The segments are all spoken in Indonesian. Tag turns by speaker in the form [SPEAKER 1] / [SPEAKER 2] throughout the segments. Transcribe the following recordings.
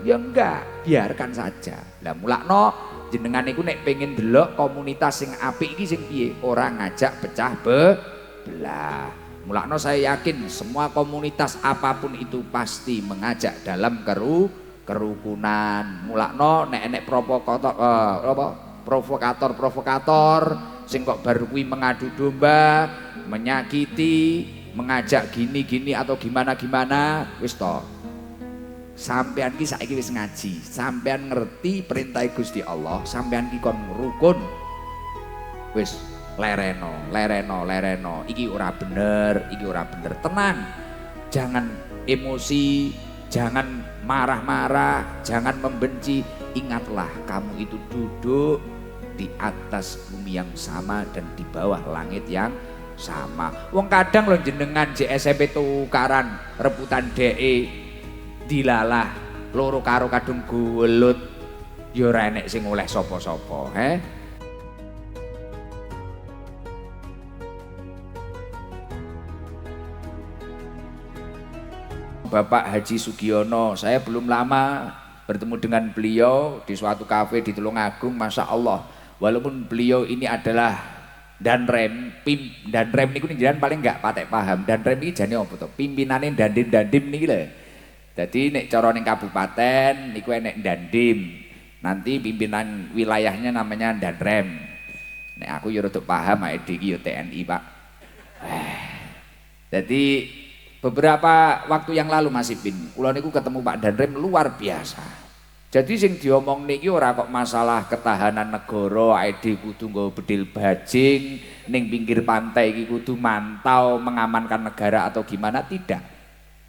[SPEAKER 1] Ya enggak, biarkan saja. Lah mulakno jenengan niku nek pengen delok komunitas sing apik iki sing piye, ora ngajak pecah belah. Mulakno saya yakin semua komunitas apapun itu pasti mengajak dalam kerukunan. Mulakno nek enek provokator sing kok baru kuwi mengadu domba, menyakiti, mengajak gini-gini atau gimana-gimana, wis to. Sampean ki saiki wis ngaji, sampean ngerti perintah Gusti Allah, sampean ki kon rukun. Wis lereno, iki ora bener, tenang. Jangan emosi, jangan marah-marah, jangan membenci. Ingatlah kamu itu duduk di atas bumi yang sama dan di bawah langit yang sama. Wong kadang lho jenengan JSMP tukaran rebutan DE dilalah loro karo kadung gulut ya ora enek sing oleh sapa-sapa, Bapak Haji Sugiono, saya belum lama bertemu dengan beliau di suatu kafe di Tulungagung. Masya Allah, walaupun beliau ini adalah danrem niku jenengan paling enggak patek paham. Danrem iki jane apa to? Pimpinane dandim niki lho. Jadi nek cara ning kabupaten niku enek dandim. Nanti pimpinan wilayahnya namanya danrem. Nek aku ya rada paham ae iki ya TNI, Pak. Jadi beberapa waktu yang lalu Mas Ipin, kula niku ketemu Pak Danrem luar biasa. Jadi sing diomong niki ora kok masalah ketahanan negara, ae kudu nggo bedil bajing ning pinggir pantai iki kudu mantau mengamankan negara atau gimana, tidak.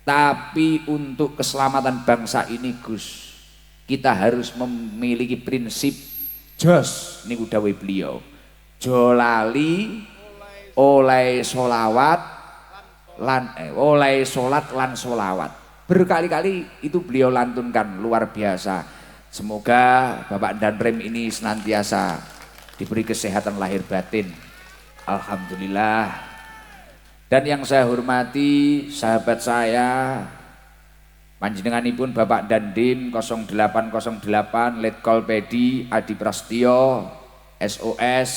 [SPEAKER 1] Tapi untuk keselamatan bangsa ini Gus, kita harus memiliki prinsip jos niku dawuh beliau. Jolali oleh solawat oleh solat lan solawat. Berkali-kali itu beliau lantunkan, luar biasa. Semoga Bapak Danrem ini senantiasa diberi kesehatan lahir batin. Alhamdulillah. Dan yang saya hormati sahabat saya panjenenganipun Bapak Dandim 0808 Letkol Pedi Adi Prastio SOS.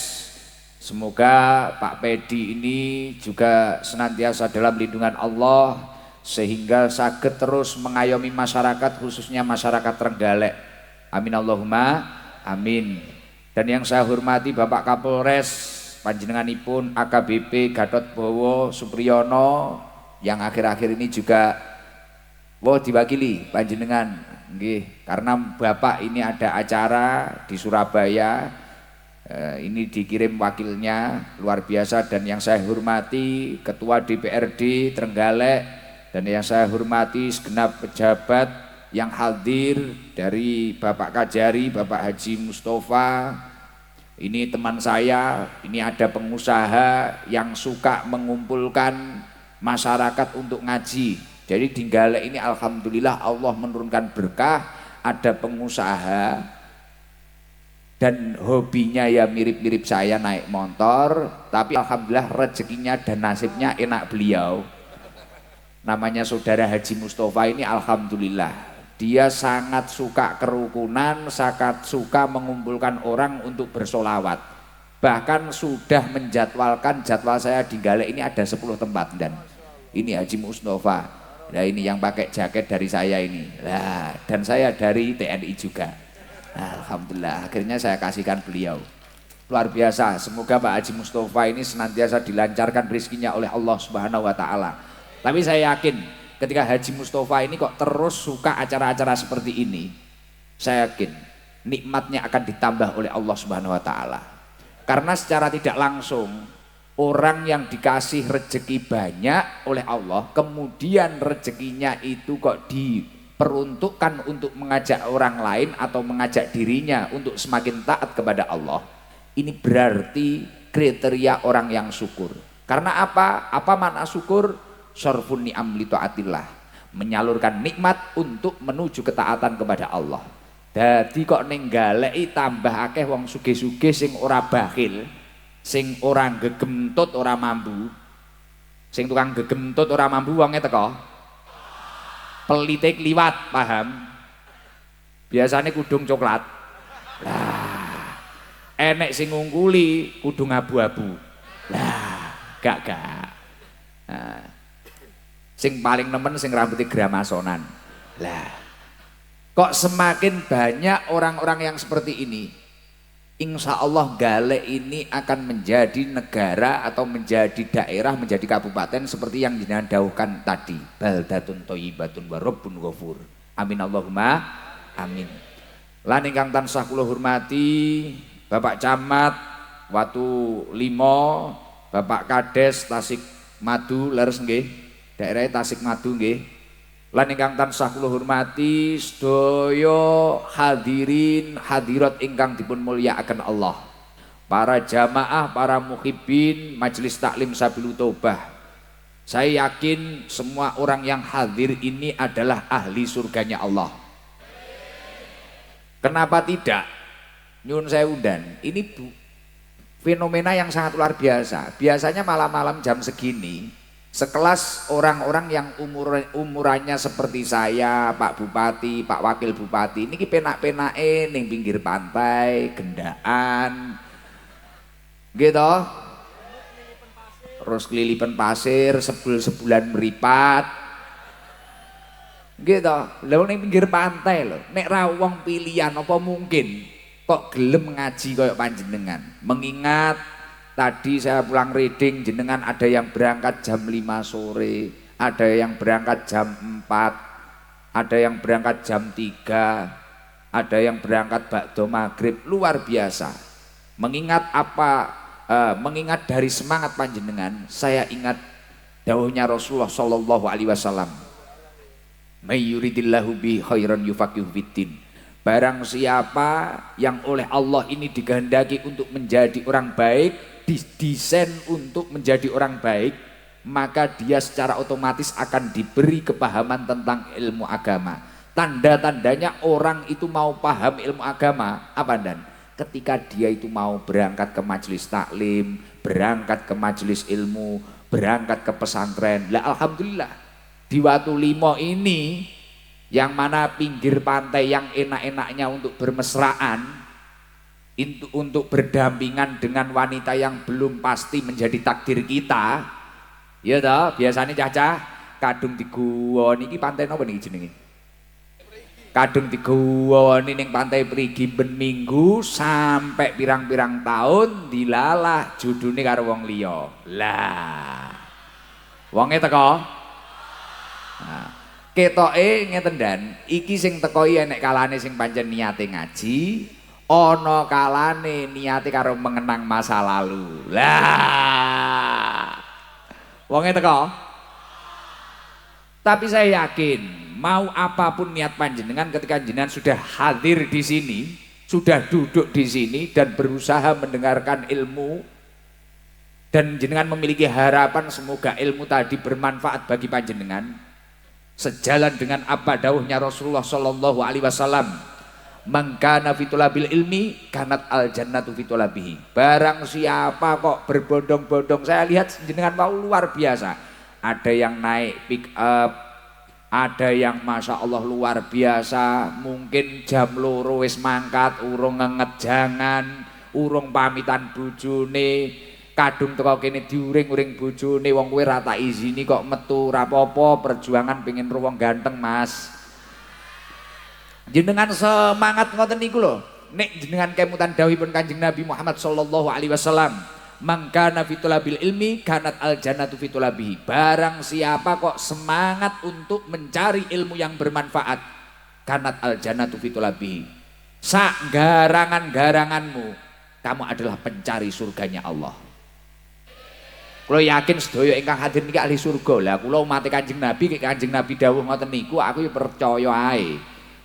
[SPEAKER 1] Semoga Pak Pedi ini juga senantiasa dalam lindungan Allah sehingga saged terus mengayomi masyarakat, khususnya masyarakat Trenggalek. Amin Allahumma amin. Dan yang saya hormati Bapak Kapolres panjenenganipun AKBP Gatot Bowo Supriyono yang akhir-akhir ini juga diwakili panjenengan nggih, karena Bapak ini ada acara di Surabaya, ini dikirim wakilnya, luar biasa. Dan yang saya hormati Ketua DPRD Trenggalek, dan yang saya hormati segenap pejabat yang hadir dari Bapak Kajari, Bapak Haji Mustafa. Ini teman saya, ini ada pengusaha yang suka mengumpulkan masyarakat untuk ngaji. Jadi di Galek ini alhamdulillah Allah menurunkan berkah, ada pengusaha dan hobinya ya mirip-mirip saya naik motor, tapi alhamdulillah rezekinya dan nasibnya enak beliau. Namanya Saudara Haji Mustafa ini alhamdulillah. Dia sangat suka kerukunan, sangat suka mengumpulkan orang untuk bersolawat. Bahkan sudah menjadwalkan, jadwal saya di Galek ini ada 10 tempat. Dan ini Haji Mustafa, nah ini yang pakai jaket dari saya ini, nah, dan saya dari TNI juga. Nah, alhamdulillah akhirnya saya kasihkan beliau. Luar biasa, semoga Pak Haji Mustafa ini senantiasa dilancarkan rezekinya oleh Allah Subhanahu wa Ta'ala. Tapi saya yakin ketika Haji Mustafa ini kok terus suka acara-acara seperti ini, saya yakin nikmatnya akan ditambah oleh Allah Subhanahu wa Ta'ala. Karena secara tidak langsung orang yang dikasih rezeki banyak oleh Allah, kemudian rezekinya itu kok diperuntukkan untuk mengajak orang lain atau mengajak dirinya untuk semakin taat kepada Allah, ini berarti kriteria orang yang syukur. Karena apa? Apa makna syukur? Syarfun ni'am li taatillah, menyalurkan nikmat untuk menuju ketaatan kepada Allah. Dadi kok ning Galeki tambah akeh wong sugih-sugih sing ora bakhil, sing ora gegentut ora mambu. Sing tukang gegentut ora mambu wonge teko pelite kliwat, paham? Biasanya kudung coklat. Lah, enek sing ngungkuli kudung abu-abu. Lah, gak. Nah, sing paling nemen sing rambutnya gramasonan. Lah, kok semakin banyak orang-orang yang seperti ini, insya Allah Gale ini akan menjadi negara atau menjadi daerah, menjadi kabupaten seperti yang jenengan dawuhkan tadi. Baldatun thayyibatun wa rabbun ghafur. Amin Allahumma amin. Lan ingkang tansah kula hormati Bapak Camat Watu Limo, Bapak Kades Tasik Madu leres nggih, daerah Tasik Madu nggih. Lan ingkang tansah kula hormati sedaya hadirin hadirat ingkang dipun mulyakaken Allah. Para jamaah, para muhibbin Majelis Taklim Sabilu Taubah. Saya yakin semua orang yang hadir ini adalah ahli surganya Allah. Kenapa tidak? Nyun sewu dan ini fenomena yang sangat luar biasa. Biasanya malam-malam jam segini sekelas orang-orang yang umurannya seperti saya, Pak Bupati, Pak Wakil Bupati, ini penak-penake ning pinggir pantai, gendaan, gitu. Terus kelilipan pasir, sebulan meripat, gitu. Lalu ning pinggir pantai loh, nek ra wong pilihan apa mungkin kok gelem ngaji koyo panjenengan. Mengingat tadi saya pulang reading jenengan ada yang berangkat jam 5 sore, ada yang berangkat jam 4, ada yang berangkat jam 3, ada yang berangkat ba'da maghrib, luar biasa. Mengingat mengingat dari semangat panjenengan, saya ingat dawuhnya Rasulullah sallallahu alaihi wasallam. May yuridillahu bi khairan yufaqihu fiddin. Barang siapa yang oleh Allah ini dikehendaki untuk menjadi orang baik, didesain untuk menjadi orang baik, maka dia secara otomatis akan diberi kepahaman tentang ilmu agama. Tanda-tandanya orang itu mau paham ilmu agama apa dan? Ketika dia itu mau berangkat ke majelis taklim, berangkat ke majelis ilmu, berangkat ke pesantren. Lah alhamdulillah di Watu Limo ini yang mana pinggir pantai yang enak-enaknya untuk bermesraan, untuk berdampingan dengan wanita yang belum pasti menjadi takdir kita, ya toh, biasanya Caca kadung diguwa niki pantai napa niki jenenge? Kadung diguwa ning pantai Prigi ben minggu sampai pirang-pirang tahun dilalah judune karo wong liya. Lah. Wonge teko. Nah, ketoke ngeten dan iki sing teko enek kalane sing pancen niate ngaji, ana kalane niate karo mengenang masa lalu. Lah. Wonge teko. Tapi saya yakin mau apapun niat panjenengan ketika jenengan sudah hadir di sini, sudah duduk di sini dan berusaha mendengarkan ilmu dan jenengan memiliki harapan semoga ilmu tadi bermanfaat bagi panjenengan sejalan dengan apa dawuhnya Rasulullah sallallahu alaihi wasallam, man kana fi tulabil ilmi kanat al jannatu fi tulabihi. Barang siapa kok berbondong-bondong, saya lihat jenengan mau luar biasa. Ada yang naik pick up, ada yang masya Allah luar biasa, mungkin jam loro wis mangkat, urung ngengejangan, urung pamitan bojone, kadung teko kene diuring-uring bojone, wong kowe ra tak izini kok metu, ra apa-apa, perjuangan pengen ruwong ganteng Mas. Jenengan semangat ngoten niku lho. Nek jenengan kemutan dawuhipun Kanjeng Nabi Muhammad sallallahu alaihi wasallam, mangkana fitulabil ilmi kanat al jannatu fitulabihi. Barang siapa kok semangat untuk mencari ilmu yang bermanfaat, kanat al jannatu fitulabihi. Sak garangan-garanganmu kamu adalah pencari surganya Allah. Kula yakin sedaya ingkang hadir niki ahli surga. Lah kula umat Kanjeng Nabi, Kanjeng Nabi dawuh ngoten niku aku ya percaya ae.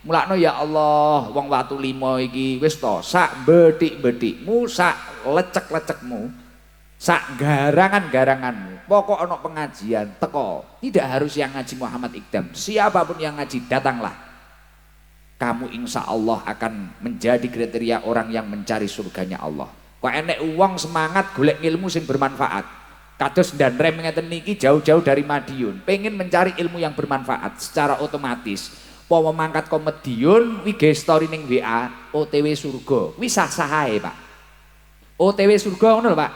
[SPEAKER 1] Mulakno ya Allah, wong Watu Limo iki wis to sak betik-betikmu, sak lecek-lecekmu, sak garangan-garanganmu, pokok ana pengajian teko. Tidak harus yang ngaji Muhammad Iqdam, siapapun yang ngaji datanglah. Kamu insya Allah akan menjadi kriteria orang yang mencari surganya Allah. Kok enek uang semangat golek ilmu sing bermanfaat. Kados dan rem ngeten niki jauh-jauh dari Madiun, pengen mencari ilmu yang bermanfaat secara otomatis. Apa mangkat ke Madiun wi gawe story ning WA OTW surga. Kuwi sah-sah ae, Pak. OTW surga ngono lho, Pak.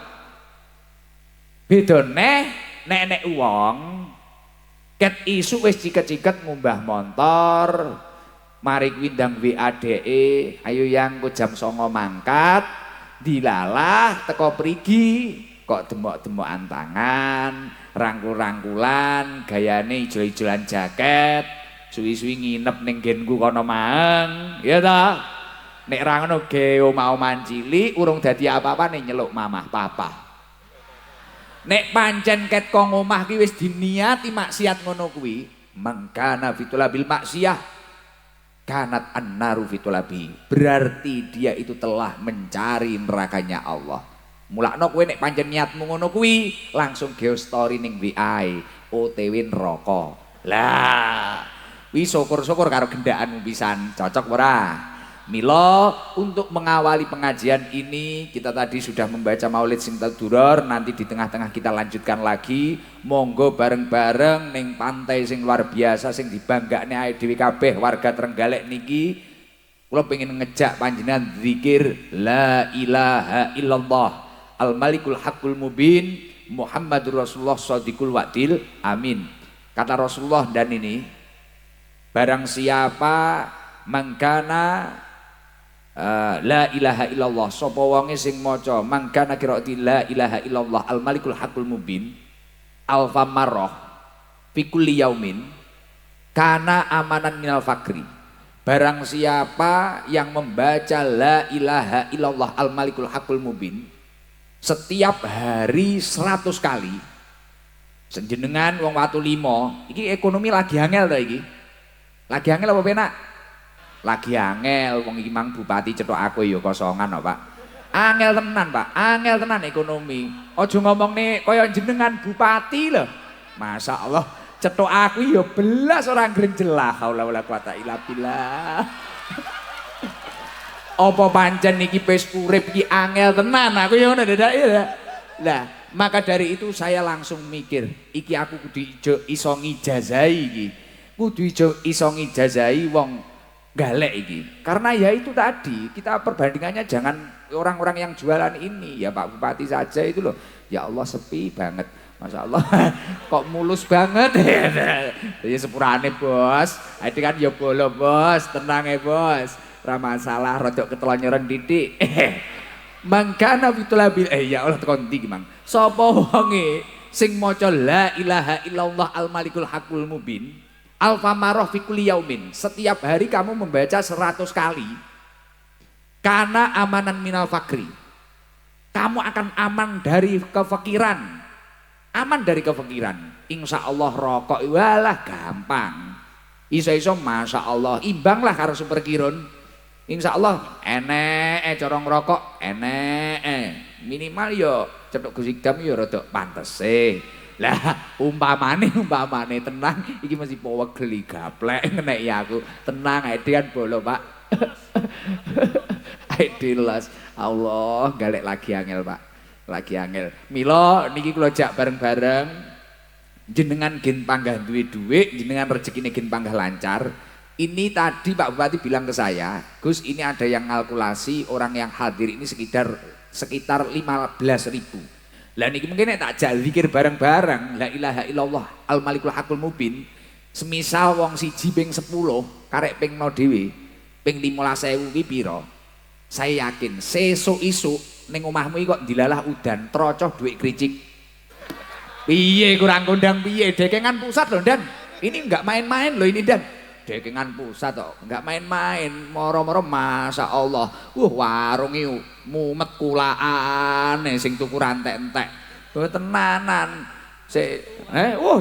[SPEAKER 1] Bedone nek wong ket isu wis ciket-ciket ngumbah motor, mari kuwi ndang WA DE, ayo yang ku jam 09.00 mangkat, dilalah teko prigi, kok demok-demokan tangan, rangkul-rangkulan, gayane ijo-ijolan jaket, suwi-suwi nginep ning nggenku kono mang, ya ta? Nek ra ngono ge omah-omahan cilik urung dadi apa-apa nek nyeluk mamah papa. Nek pancen ket kok omah ki wis diniati maksiat ngono kuwi, mangkana fitulabil maksiyah kanat annaru fitulabi. Berarti dia itu telah mencari nerakanya Allah. Mulakno kowe nek pancen niatmu ngono kuwi, langsung geostory ning WA OTW neraka. Lah, wi syukur-syukur karo gendakanmu pisan, cocok ora? Milo, untuk mengawali pengajian ini kita tadi sudah membaca Maulid Simtaduror, nanti di tengah-tengah kita lanjutkan lagi. Monggo bareng-bareng ning pantai sing luar biasa sing dibanggakne ae dhewe kabeh warga Trenggalek niki. Kula pengen ngejak panjenengan zikir la ilaha illallah al malikul haqqul mubin Muhammadur Rasulullah shadiqul wa'dil amin. Kata Rasulullah dan ini, barang siapa mangkana la ilaha illallah, sapa wonge sing maca mangkana qiraati la ilaha illallah al malikul haqqul mubin alfa marrah fi kulli yaumin kana amanan minal fakri. Barang siapa yang membaca la ilaha illallah al malikul haqqul mubin setiap hari 100 kali, senjenengan wong watu 5 iki ekonomi lagi angel ta iki, lagi angel apa penak? Lagi angel, wong iki mang bupati cetok aku ya kosongan kok, Pak. Angel tenan, Pak. Angel tenan ekonomi. Aja ngomongne kaya jenengan bupati lho. Masya Allah, cetok aku ya belas orang grenjelah. Haula wala quwata illa billah. Apa pancen iki wis urip iki angel tenan, aku ya ngono dadak ya. Lah, maka dari itu saya langsung mikir, iki aku kudu iso ngijazahi iki. Kudu iso ngijazahi wong galek iki. Karena ya itu tadi, kita perbandingannya jangan orang-orang yang jualan ini, ya Pak Bupati saja itu loh. Ya Allah sepi banget. Masya Allah kok mulus banget. Ya sepurane bos. Ini kan ya bolo bos, tenang ya bos. Ora masalah rodok ketelonyoran didik. Mangkana bitulabil ya Allah tekan ndi Mang. Sapa wonge sing maca la ilaha illallah al malikul haqqul mubin alfa marrah fi kulli yaumin, setiap hari kamu membaca 100 kali, karena amanan minal fakri, kamu akan aman dari kefakiran. Aman dari kefakiran, insya Allah. Rokok walah gampang, iso-iso masya Allah imbang lah karo superkirun, insya Allah enek corong rokok enek minimal yo cetok gusigam yo rodok pantes lah. Umpamane tenang iki mesti powegel gaplek ngenek ya aku. Tenang edean bolo, Pak. Aidilas Allah galek lagi angel, Pak. Lagi angel. Milo niki kula jak bareng-bareng jenengan gen panggah duwe dhuwit, jenengan rezekine gen panggah lancar. Ini tadi Pak Bupati bilang ke saya, Gus ini ada yang kalkulasi orang yang hadir ini sekitar 15.000. Lah niki mungkin tak jak zikir bareng-bareng la ilaha illallah al malikul haqqul mubin. Semisal wong siji ping 10 karek ping no dhewe ping 15.000 ki pira? Saya yakin sesuk-isuk ning omahmu iki kok dilalah udan trocoh dhuwit kricik. Piye kurang kondang piye? Dekengan pusat lho, Dan. Ini enggak main-main loh ini, Dan. Dekengan pusat kok, enggak main-main. Moro-moro Masya Allah. Warung iki mumet kulaan sing tuku rantek-entek. Tenanan.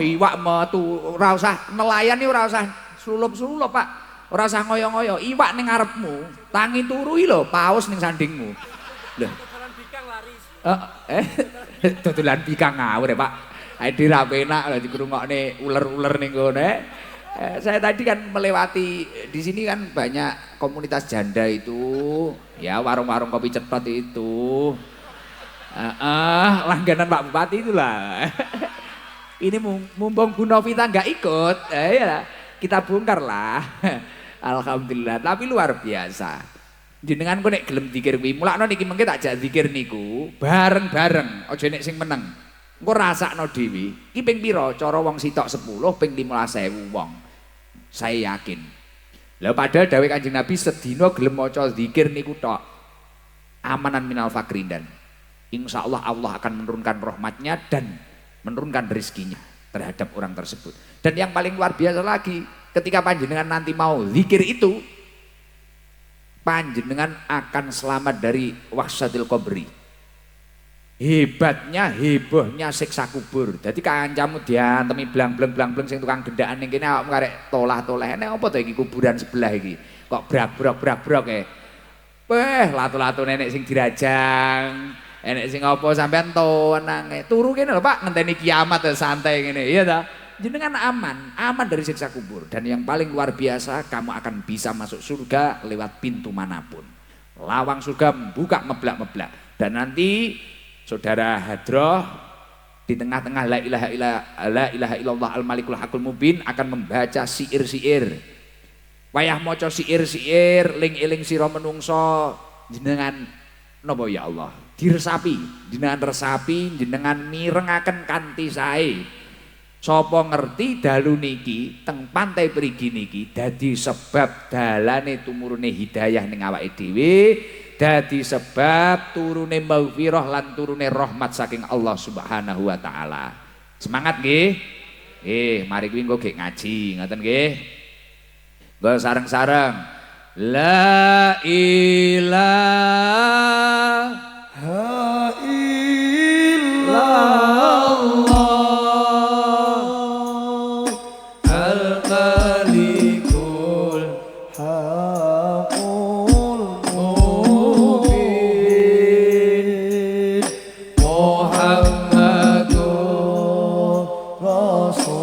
[SPEAKER 1] Iwak metu ora usah nelayan iki ora usah sulup-sulup, Pak. Ora usah ngoyo-ngoyo. Iwak ning ngarepmu, tangi turu iki lho, paus ning sandingmu. Lho. Dodolan bikang laris. Dodolan bikang ngawur ya, Pak. Ae ra penak lho dikrungokne uler-uler ning gone. Saya tadi kan melewati di sini kan banyak komunitas janda itu, ya warung-warung kopi cepat itu, langganan Pak Bupati itulah. Ini mumpung Bu Novita nggak ikut, ya kita bongkar lah. Alhamdulillah, tapi luar biasa. Jenengan kok nek gelem zikir kuwi, mulakno niki mengke tak jak zikir niku bareng-bareng, aja nek sing meneng. Engko rasakno dhewe. Iki ping pira? Cara wong sitok 10, ping 15.000 wong. Saya yakin. Lah padahal dawuh Kanjeng Nabi sedina gelem maca zikir niku tok. Amanan minal fakrin dan insya Allah Allah akan menurunkan rahmatnya dan menurunkan rezekinya terhadap orang tersebut. Dan yang paling luar biasa lagi, ketika panjenengan nanti mau zikir itu, panjenengan akan selamat dari wahsyatil qabri. Hebatnya, hebohnya siksa kubur. Jadi kancamu diantemi blang-blang sing tukang gendaan ning kene awakmu karek tolah-tolah. Nek apa to iki kuburan sebelah iki? Kok brak-brok latu-latu nenek sing dirajang. Enek sing apa sampean tenang turu kene lho Pak, ngenteni kiamat santai ngene. Iya ta? Jenengan aman dari siksa kubur. Dan yang paling luar biasa, kamu akan bisa masuk surga lewat pintu manapun. Lawang surga membuka meblak-meblak. Dan nanti saudara hadroh di tengah-tengah la ilaha illallah al-malikul hakul mubin akan membaca siir-siir. Wayah maca siir-siir ling-eling sira menungso jenengan napa ya Allah diresapi, jenengan resapi, jenengan mirengaken kanthi sae. Sapa ngerti dalu niki teng pantai Perigi niki dadi sebab dalane tumurune hidayah ning awake dhewe, dadi sebab turune maghfirah lan turune rahmat saking Allah Subhanahu wa taala. Semangat nggih. Mari kuwi engko ngaji, ngoten nggih. Nggo sareng-sareng. La ilaha illallah al-malikul haqqul mubin Muhammadur Rasulullah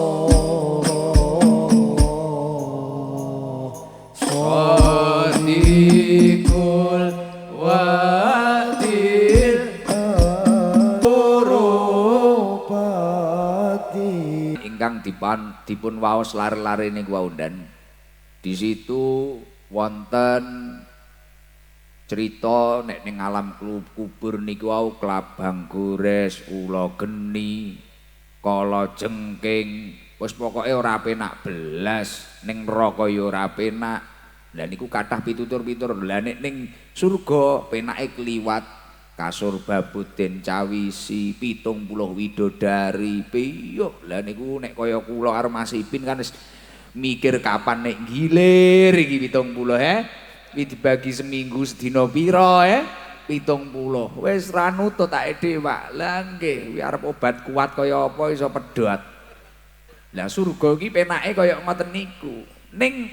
[SPEAKER 1] Sadiqul wadil urupati ingkang dipun waos lare-lare niku wonten. Di situ wonten cerita nek ning alam kubur niku wau klabang gores, ula geni, kala jengking, wis pokoke ora penak belas, ning neraka ya ora penak. Lah niku kathah pitutur-pitutur. Lah nek ning surga penake kliwat kasur babuten cawisi 70 widodari piyuk. Lah niku nek kaya kula karo Mas Ipin kan wis mikir kapan nek gilir iki 70 iki dibagi seminggu sedina pira 70 wis ra nutut tak edhe Pak. Lah nggih kuwi arep obat kuat kaya apa iso pedhot. Lah surga iki penake kaya ngoten niku. Ning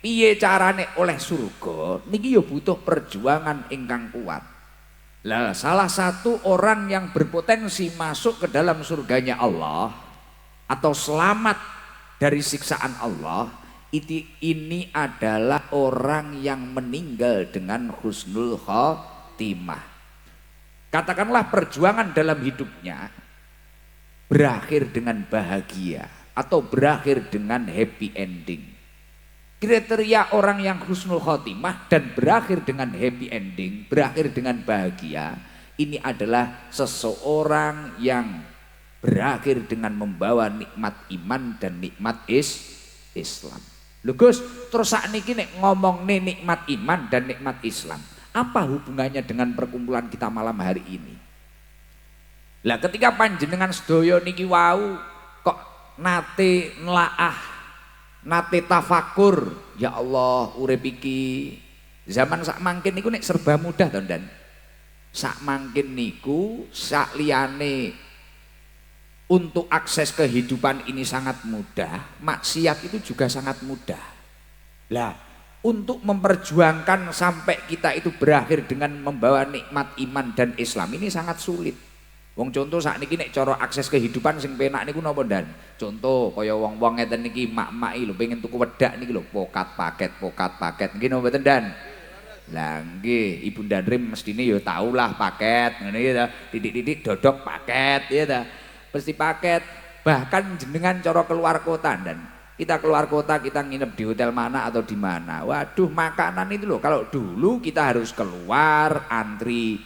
[SPEAKER 1] piye carane oleh surga niki ya butuh perjuangan ingkang kuat. Lah salah satu orang yang berpotensi masuk ke dalam surganya Allah atau selamat dari siksaan Allah ini adalah orang yang meninggal dengan husnul khotimah. Katakanlah perjuangan dalam hidupnya berakhir dengan bahagia atau berakhir dengan happy ending. Kriteria orang yang husnul khotimah dan berakhir dengan happy ending, berakhir dengan bahagia, ini adalah seseorang yang berakhir dengan membawa nikmat iman dan nikmat Islam. Lho Gus, terus sakniki nek ngomong nikmat iman dan nikmat Islam, apa hubungannya dengan perkumpulan kita malam hari ini? Lah ketika panjenengan sedaya niki wau kok nate nelaah, nate tafakur, ya Allah urip iki zaman sak mangkin niku nek serba mudah to ndan. Sak mangkin niku sak liyane untuk akses kehidupan ini sangat mudah, maksiat itu juga sangat mudah. Lah untuk memperjuangkan sampai kita itu berakhir dengan membawa nikmat iman dan Islam ini sangat sulit. Wong contoh sakniki nek cara akses kehidupan sing penak niku napa ndan? Contoh kaya wong-wong ngeten niki mak-maki lho pengen tuku wedak niki lho pokat paket nggih napa mboten ndan? Lah nggih Ibu Ndanrim mestine ya taulah paket ngene iki ta. Titik-titik dodok paket ya ta. Mesti paket. Bahkan jenengan cara keluar kota ndan. kita keluar kota, kita nginep di hotel mana atau di mana. Waduh, makanan itu loh, kalau dulu kita harus keluar, antri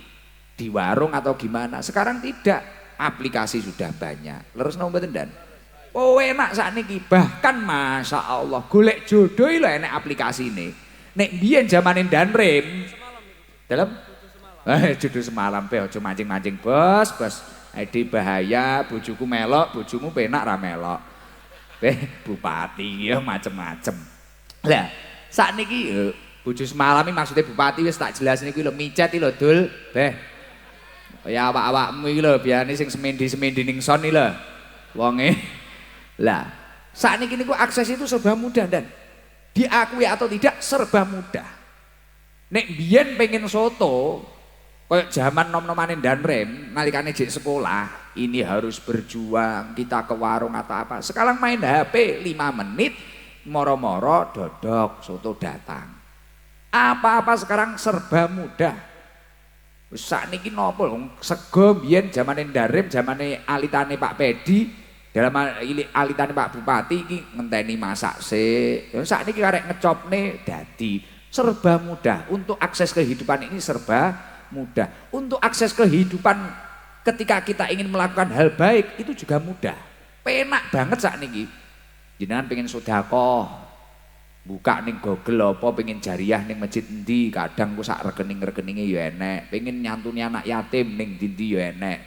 [SPEAKER 1] di warung atau gimana. Sekarang tidak, aplikasi sudah banyak. Leres nomor dan oh enak saat ini, bahkan Masya Allah, golek jodoh lho enak aplikasi ini. Nek biyen zamanin Danrem dalam jodoh semalam pe aja mancing-mancing bos. Edi bahaya, bojoku melok, bojomu penak ra melok. Bupati ya macem-macem. Lah, sakniki bojo semalam iki maksudnya bupati wis tak jelasne iki lho micet iki lho Dul. Kaya awak-awakmu iki lho biane sing semendi-semendi ning son iki lho. Wonge. Lah, sakniki niku akses itu serba mudah dan diakui atau tidak serba mudah. Nek biyen pengen soto kayak zaman nom-nomane Danrem, nalikane jek sekolah, ini harus berjuang, kita ke warung atau apa. Sekarang main HP 5 menit, moro-moro dodok, soto datang. Apa-apa sekarang serba mudah. Sakniki nopo sego biyen zamane Danrem, zamane alitane Pak Pedi, dalam alitane Pak Bupati iki ngenteni masak sik. Sakniki arek ngecopne dadi serba mudah. Untuk akses kehidupan ini serba mudah. Untuk akses kehidupan ketika kita ingin melakukan hal baik itu juga mudah. Penak banget sakniki. Jenengan pengen sedekah, buka ning Google apa pengen jariah ning masjid endi, kadang ku sak rekening-rekeninge ya enek. Pengen nyantuni anak yatim ning ndi ya enek.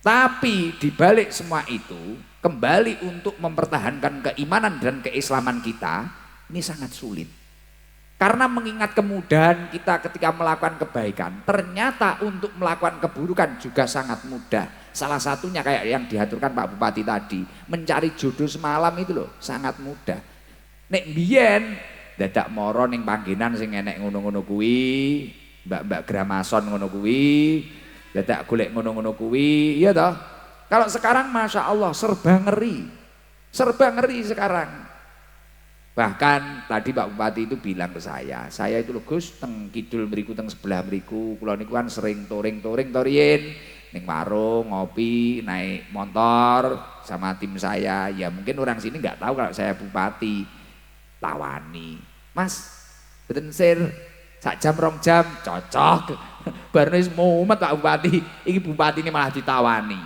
[SPEAKER 1] Tapi dibalik semua itu, kembali untuk mempertahankan keimanan dan keislaman kita ini sangat sulit. Karena mengingat kemudahan kita ketika melakukan kebaikan, ternyata untuk melakukan keburukan juga sangat mudah. Salah satunya kayak yang diaturkan Pak Bupati tadi, mencari jodoh semalam itu loh, sangat mudah. Nek biyen dadak moro ning panggenan sing enek ngono-ngono kuwi, mbak-mbak gramason ngono kuwi, dadak golek ngono-ngono kuwi, iya toh. Kalau sekarang Masya Allah serba ngeri sekarang. Bahkan tadi Pak Bupati itu bilang ke saya itu lho Gus teng kidul mriku teng sebelah mriku kula niku kan sering touring to riyen ning warung ngopi naik motor sama tim saya. Ya mungkin orang sini nggak tahu kalau saya bupati. Tawani Mas beten sir sak jam 2 jam cocok bareng wis mumet Pak Bupati iki bupati ini malah ditawani.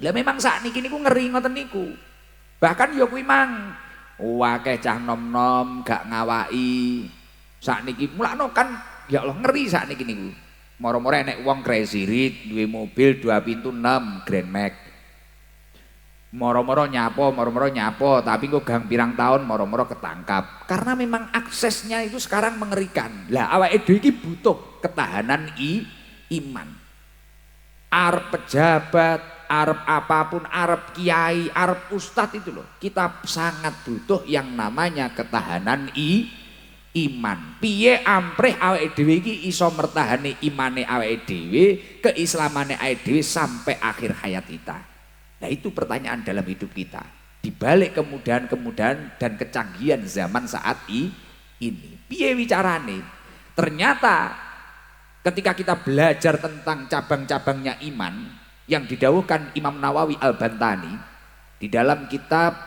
[SPEAKER 1] Lah memang sakniki niku ngeri ngoten niku. Bahkan ya kuwi mang akeh cah nom-nom gak ngawaki. Sakniki mulakno kan ya Allah ngeri sakniki niku. Moro-moro enek wong Crazy Rich duwe mobil 2 pintu 6 Grand Max. Moro-moro nyapo, tapi kok gang pirang tahun moro-moro ketangkap. Karena memang aksesnya itu sekarang mengerikan. Lah awake dhewe iki butuh ketahanan iman. Arep pejabat, arep apapun, arep kiai, arep ustadz itu loh. Kita sangat butuh yang namanya ketahanan iman. Piye amprih awake dhewe iki iso mertahani imane awake dhewe, keislamane awake dhewe sampai akhir hayat kita. Nah itu pertanyaan dalam hidup kita. Di balik kemudahan-kemudahan dan kecanggihan zaman saat ini. Piye wicarane? Ternyata ketika kita belajar tentang cabang-cabangnya iman yang didhawuhkan Imam Nawawi Al-Bantani di dalam kitab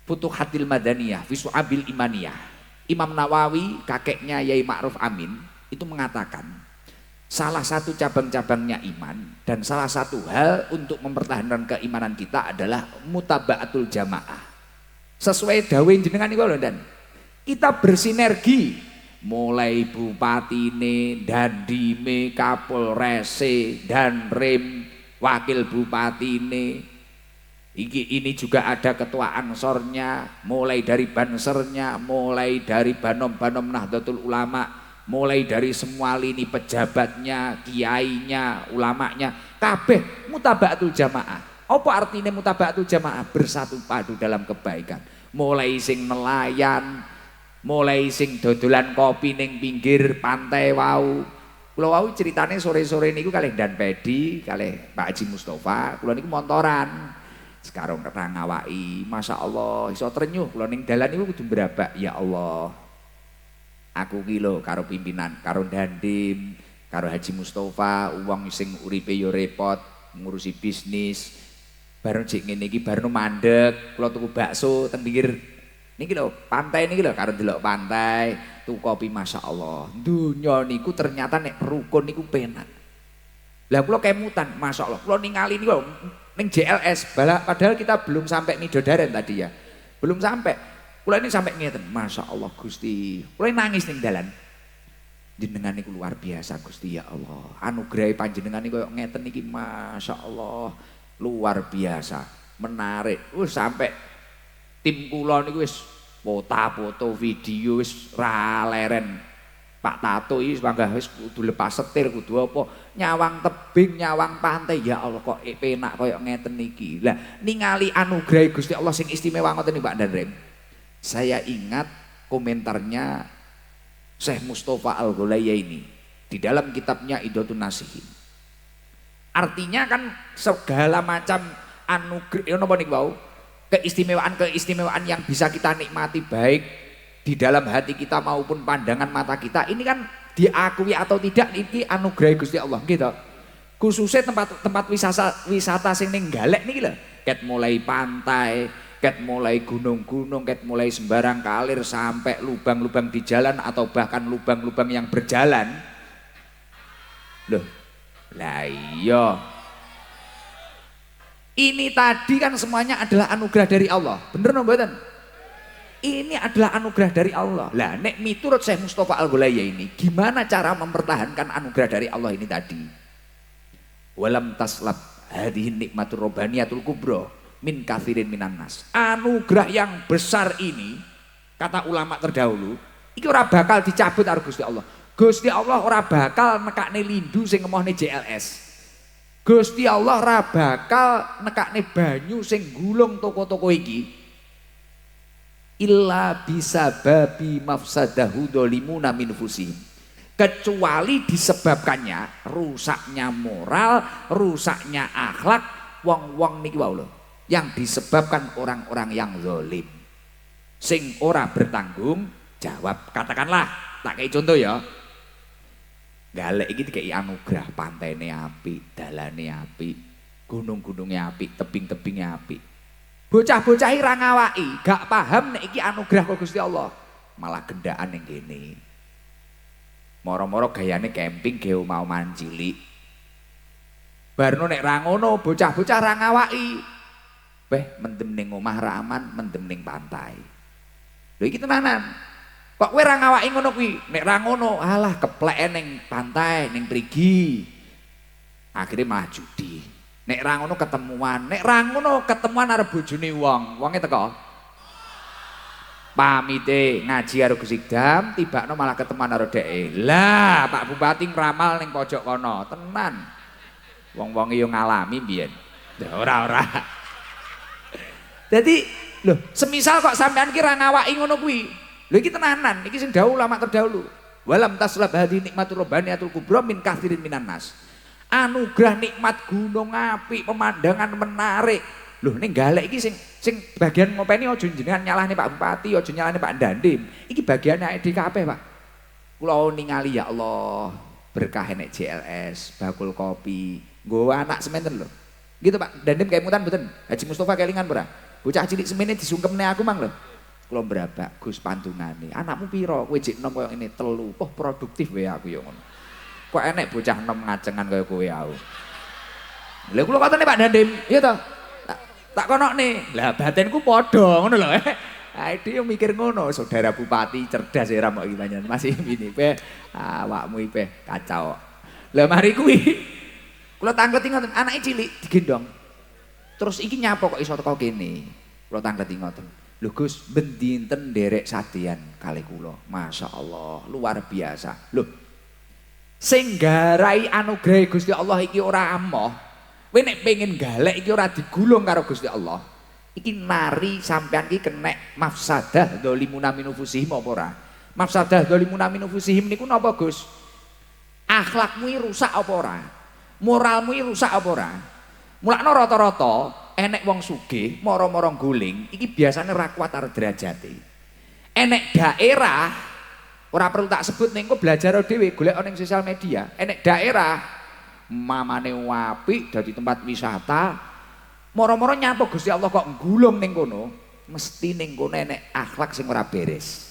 [SPEAKER 1] Futuhatil Madaniyah fi Syu'abil Imaniyah. Imam Nawawi kakeknya Yai Ma'ruf Amin itu mengatakan salah satu cabang-cabangnya iman dan salah satu hal untuk mempertahankan keimanan kita adalah mutaba'atul jamaah. Sesuai dawuh jenengan niku lho dan kita bersinergi mulai bupatine, dandime, kapolrese, danrem, wakil bupatine. Ini juga ada ketua ansornya, mulai dari bansernya, mulai dari banom-banom Nahdlatul Ulama, mulai dari semua lini pejabatnya, kiainya, ulamanya, kabeh mutaba'atul jamaah. Apa artinya mutaba'atul jamaah? Bersatu padu dalam kebaikan. Mulai sing nelayan, mulai sing dodolan kopi ning pinggir pantai wau. Kula wau ceritane sore-sore niku kalih Dan Pedi, kalih Pak Haji Mustofa, kula niku montoran. Sekarang kerang ngawaki, Masya Allah, iso trenyuh kula ning dalan niku kudu berabak, ya Allah. Aku ki lho karo pimpinan, karo Dandim, karo Haji Mustofa, wong sing uripe yo repot, ngurusi bisnis. Baru jek ngene iki baru mandek, kula tuku bakso teng pinggir niki lho, pantai niki lho karo delok pantai, tuku kopi masyaallah. Dunya niku ternyata nek rukun niku penak. Lah kula kemutan, masyaallah. Kula ningali niku ning JLS, padahal kita belum sampai Midodaren tadi ya. Belum sampai. Kula ini sampai ngeten, masyaallah Gusti. Kula nangis ning dalan. Jenengan niku luar biasa Gusti ya Allah. Anugrahe panjenengan niku koyo ngeten iki masyaallah. Luar biasa, menarik. Sampai tim kula niku wis foto-foto video wis ra leren. Pak Tato iki mangga wis kudu lepas setir kudu apa nyawang tebing, nyawang pantai. Ya Allah kok penak koyo ngeten iki. Lah ningali anugerah Gusti Allah sing istimewa ngoten iki Pak Danrem. Saya ingat komentarnya Syekh Mustafa Al-Ghulayaini di dalam kitabnya Idhatun Nasihin. Artinya kan segala macam anugerah napa niku wau, keistimewaan yang bisa kita nikmati baik di dalam hati kita maupun pandangan mata kita ini kan diakui atau tidak ini anugerah Gusti Allah gitu. Khususnya tempat wisata sing ning Galek niki lho, ket mulai pantai, ket mulai gunung-gunung, ket mulai sembarang kalir sampai lubang-lubang di jalan atau bahkan lubang-lubang yang berjalan. Loh. Lah iya. Ini tadi kan semuanya adalah anugerah dari Allah. Bener no mboten? Ini adalah anugerah dari Allah. Lah nek miturut Syekh Mustafa Al-Ghulayaini, gimana cara mempertahankan anugerah dari Allah ini tadi? Walam taslab hadhihi nikmatur rabbaniyatul kubra min katsirin minan nas. Anugerah yang besar ini kata ulama terdahulu, iki ora bakal dicabut karo Gusti Allah. Gusti Allah ora bakal nekakne lindu sing ngemohne JLS. Gusti Allah ora bakal nekakne banyu sing gulung toko-toko iki. Illa bisa babi mafsadahu dolimuna min fusihim. Kecuali disebabkannya rusaknya moral, rusaknya akhlak wong-wong niki wau lho. Yang disebabkan orang-orang yang zalim. Sing ora bertanggung jawab. Katakanlah, tak kei contoh ya. Galek iki dikei anugerah, pantaine apik, dalane apik, gunung-gununge apik, tebing-tebinge apik. Bocah-bocah ora ngawaki, gak paham nek iki anugerah kok Gusti Allah. Malah gendaan ning kene. Moro-moro gayane camping ge omah-omahan cilik. Barno nek ra ngono bocah-bocah ra ngawaki. Weh, mendem ning omah ra aman, mendem ning pantai. Lho iki tenanan. Kok kowe ra ngawaki ngono kuwi? Nek ra ngono, alah kepleken ning pantai, ning prigi. Akhire malah judi. Nek ra ngono ketemuan, nek ra ngono ketemuan arep bojone wong. Wonge teko. Pamite ngaji karo Gus Idam, tibakno malah ketemuan karo dheke. Lah, Pak Bupati ngramal ning pojok kono, tenan. Wong-wonge yo ngalami mbiyen. Ora. Jadi, lho, semisal kok sampean ki ra ngawaki ngono kuwi. Lho iki tenanan, iki sing dawuh ulama terdahulu. Walam taslab hadi nikmatur rabbaniyatul kubra min katsirin minan nas. Anugerah nikmat gunung apik, pemandangan menarik. Lho ning Galek iki sing bagian ngopeni aja jenengan nyalahne Pak Bupati, aja nyalahne Pak Dandim. Iki bagiane awake kabeh, Pak. Kula ningali ya Allah, berkah nek JLS, bakul kopi, nggawa anak sementen lho. Gitu Pak, Dandim kemutan mboten? Haji Mustafa kelingan ora? Bocah cilik semene disungkemne aku mang lho. Kula brabak Gus pantungane. Anakmu piro? Kowe jek enom koyo ngene 3. Oh, produktif wae aku ya ngono. Kok enek bocah enom ngacengan kaya kowe aku. Lha kula katene Pak Dandim, iya to? Tak konokne. Lah batinku padha ngono lho. Dia mikir ngono, saudara bupati cerdas ya Ramok iki panjenengan. Masih ini pe awakmu iki kacau. Lah mari kuwi kula tangleti ngoten, anake cilik digendong. Terus iki nyapa kok iso teko kene. Kula tangleti ngoten. Lho Gus, ben dinten nderek sadean kalih kula. Masyaallah, luar biasa. Lho. Sing garai anugerah Gusti Allah iki ora amoh. Kowe nek pengen galek iki ora digulung karo Gusti Allah. Iki nari sampean iki kenek mafsadah dolimuna minufusihim apa ora? Mafsadah dolimuna minufusihim niku napa Gus? Akhlakmu rusak apa ora? Moralmu rusak apa ora? Mulakno rata-rata enek wong sugih mara-mara guling iki biasane ra kuat karo derajate. Enek daerah ora perlu tak sebut ning kok belajar dhewe golek ning sosial media. Enek daerah mamane apik dadi tempat wisata Moro-moro nyapa Gusti Allah kok nggulung ning kono, mesti ning kono enek akhlak sing ora beres.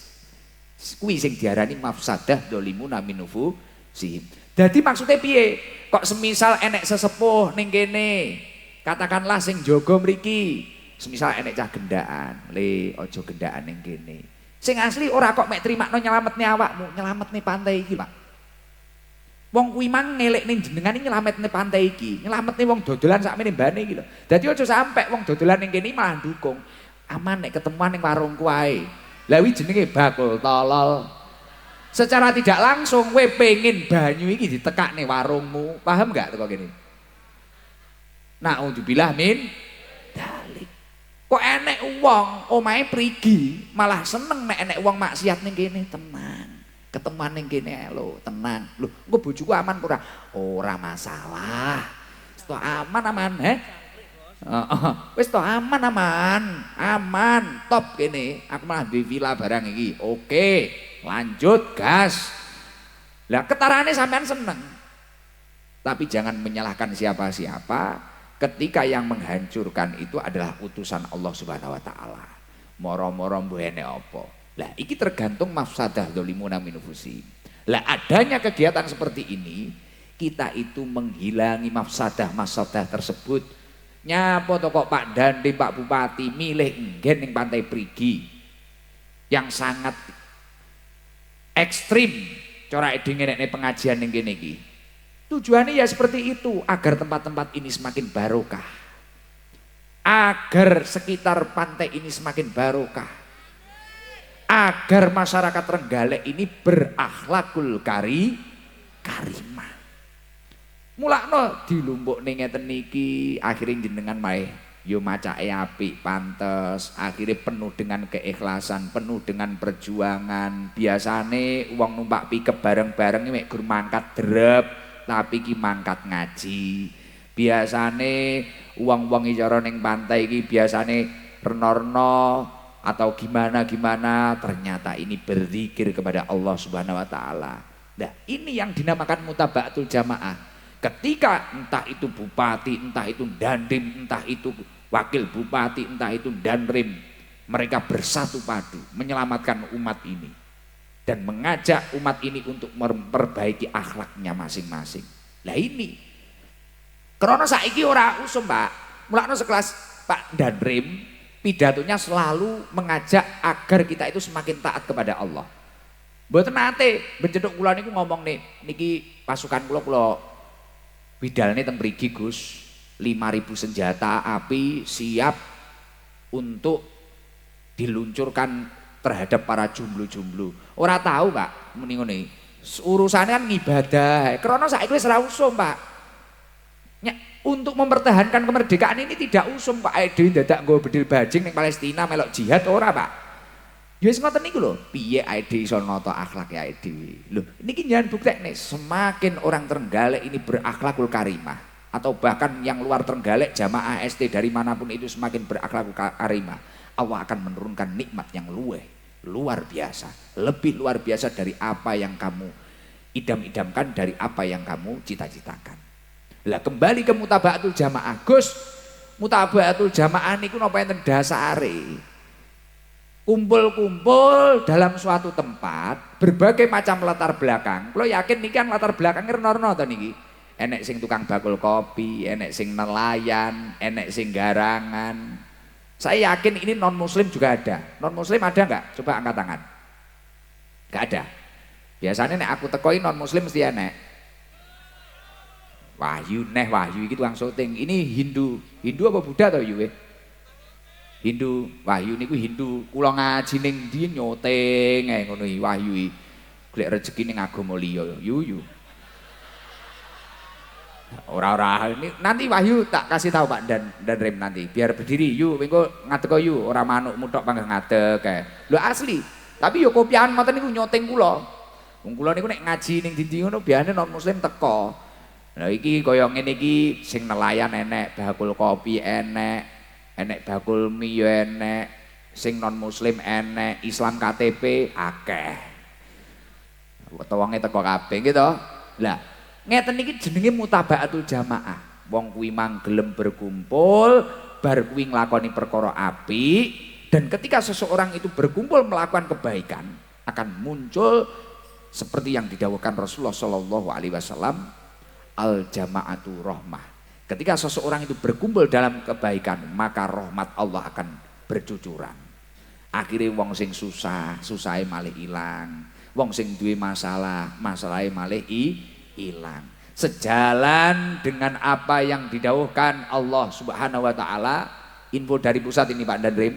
[SPEAKER 1] Kuwi sing diarani mafsadah dolimuna minufu sihim. Dadi maksudnya piye? Kok semisal enek sesepuh ning kene, katakanlah sing jaga mriki, semisal enek cah gendaan, le aja gendaan ning kene. Sing asli ora kok mek trimakno nyelametne awakmu, nyelametne pantai iki, Pak. Wong kuwi mang ngelekne jenengan iki nyelametne pantai iki, nyelametne wong dodolan sakmene mbane iki lho. Dadi aja sampe wong dodolan ning kene malah dukung. Aman nek ketemuan ning warungku ae. Lah wi jenenge bakul tolol. Secara tidak langsung kowe pengen banyu iki ditekakne warungmu. Paham enggak teko kene? Naudzubillah min dalik. Kok enek wong omahe prigi malah seneng nek enek wong maksiat ning kene, tenang. Ketemuan ning kene lho, tenang. Lho, engko bojoku aman ora? Ora masalah. Wis to aman, wis to aman, top kene. Aku malah duwe villa barang iki. Oke, lanjut gas. Lah ketarane sampean seneng. Tapi jangan menyalahkan siapa-siapa ketika yang menghancurkan itu adalah utusan Allah Subhanahu wa taala. Moro-moro mbuh enek apa? Lah iki tergantung mafsadah dolimuna minufusi. Lah adanya kegiatan seperti ini, kita itu menghilangi mafsadah tersebut. Nyapa to kok Pak Dandi, Pak Bupati milih nggen ning Pantai Prigi yang sangat ekstrim cara edenge pengajian ning kene iki. Tujuannya ya seperti itu, agar tempat-tempat ini semakin barokah. Agar sekitar pantai ini semakin barokah. Agar masyarakat Trenggalek ini berakhlakul karimah. Mulakno dilumpukne ngeten niki, akhirnya jenengan mae yo macake apik, pantes, akhirnya penuh dengan keikhlasan, penuh dengan perjuangan. Biasane wong numpak pikep bareng-bareng mek gur mangkat drep, tapi ki mangkat ngaji. Biasane wong-wong cara ning pantai iki biasane renorno atau gimana ternyata ini berzikir kepada Allah Subhanahu wa taala. Nah, ini yang dinamakan mutaba'atul jamaah. Ketika entah itu bupati, entah itu dandim, entah itu wakil bupati, entah itu danrim, mereka bersatu padu menyelamatkan umat ini dan mengajak umat ini untuk memperbaiki akhlaknya masing-masing. Lah ini karena saiki ora usum, Pak. Mulakno sekelas Pak Danrim pidatonya selalu mengajak agar kita itu semakin taat kepada Allah. Mboten nate bencedhuk kula niku ngomong niki pasukan kula bidalne teng mriki Gus, 5.000 senjata api siap untuk diluncurkan terhadap para jumblu-jumblu. Ora tahu, Pak, muni ngene. Urusane kan ngibadah. Krana saiki wis ora usum, Pak. Untuk mempertahankan kemerdekaan ini tidak usum, Pak. Dhewe dadak nggo bedil bajing ning Palestina melok jihad ora, Pak. Ya wis ngoten niku lho, piye awake iso nata akhlake awake dhewe. Lho, niki njenengan buktekne semakin orang Trenggalek ini berakhlakul karimah atau bahkan yang luar Trenggalek jamaah ST dari manapun itu semakin berakhlakul karimah, Allah akan menurunkan nikmat yang luar biasa, lebih luar biasa dari apa yang kamu idam-idamkan, dari apa yang kamu cita-citakan. Lah kembali ke mutaba'atul jamaah. Gus, mutaba'atul jamaah niku napa enten dasare? Kumpul-kumpul dalam suatu tempat berbagai macam latar belakang. Kalau yakin niki kan latar belakangnya renorno to niki. Enek sing tukang bakul kopi, enek sing nelayan, enek sing garangan. Saya yakin ini non muslim juga ada. Non muslim ada nggak? Coba angkat tangan. Nggak ada. Biasanya nek aku tekoi non muslim mesti enek. Wahyu iki tukang syuting. Ini Hindu apa Buddha to yu? Hindu, Wahyu niku Hindu. Kula ngaji ning ndi nyoteng ae ngono iki Wahyu iki. Golek rezeki ning agama liya yu. Ora ini nanti Wahyu tak kasih tahu Pak dan Rem nanti. Biar berdiri yu, engko ngadeg yu, ora manukmu tok panggah ngadeg kae. Lho asli. Tapi yo kopian ngoten niku nyoteng kula. Wong kula niku nek ngaji ning ndi ngono biasane non muslim teko. Lah iki kaya ngene iki sing nelayan enek, bakul kopi enek bakul mie yo enek, sing non muslim enek, Islam KTP akeh. Wonge teko kabeh gitu. Lah, ngeten iki jenenge mutaba'atul jamaah. Wong kuwi mang gelem berkumpul bar kuwi nglakoni perkara apik, dan ketika seseorang itu berkumpul melakukan kebaikan akan muncul seperti yang didhawuhkan Rasulullah Shallallahu Alaihi Wasallam, al jamaatu rahmah. Ketika seseorang itu berkumpul dalam kebaikan, maka rahmat Allah akan bercucuran. Akhirnya wong sing susah, susahe malih ilang. Wong sing duwe masalah, masalahe malih ilang. Sejalan dengan apa yang didhawuhkan Allah Subhanahu wa taala. Info dari pusat ini Pak Dandrim.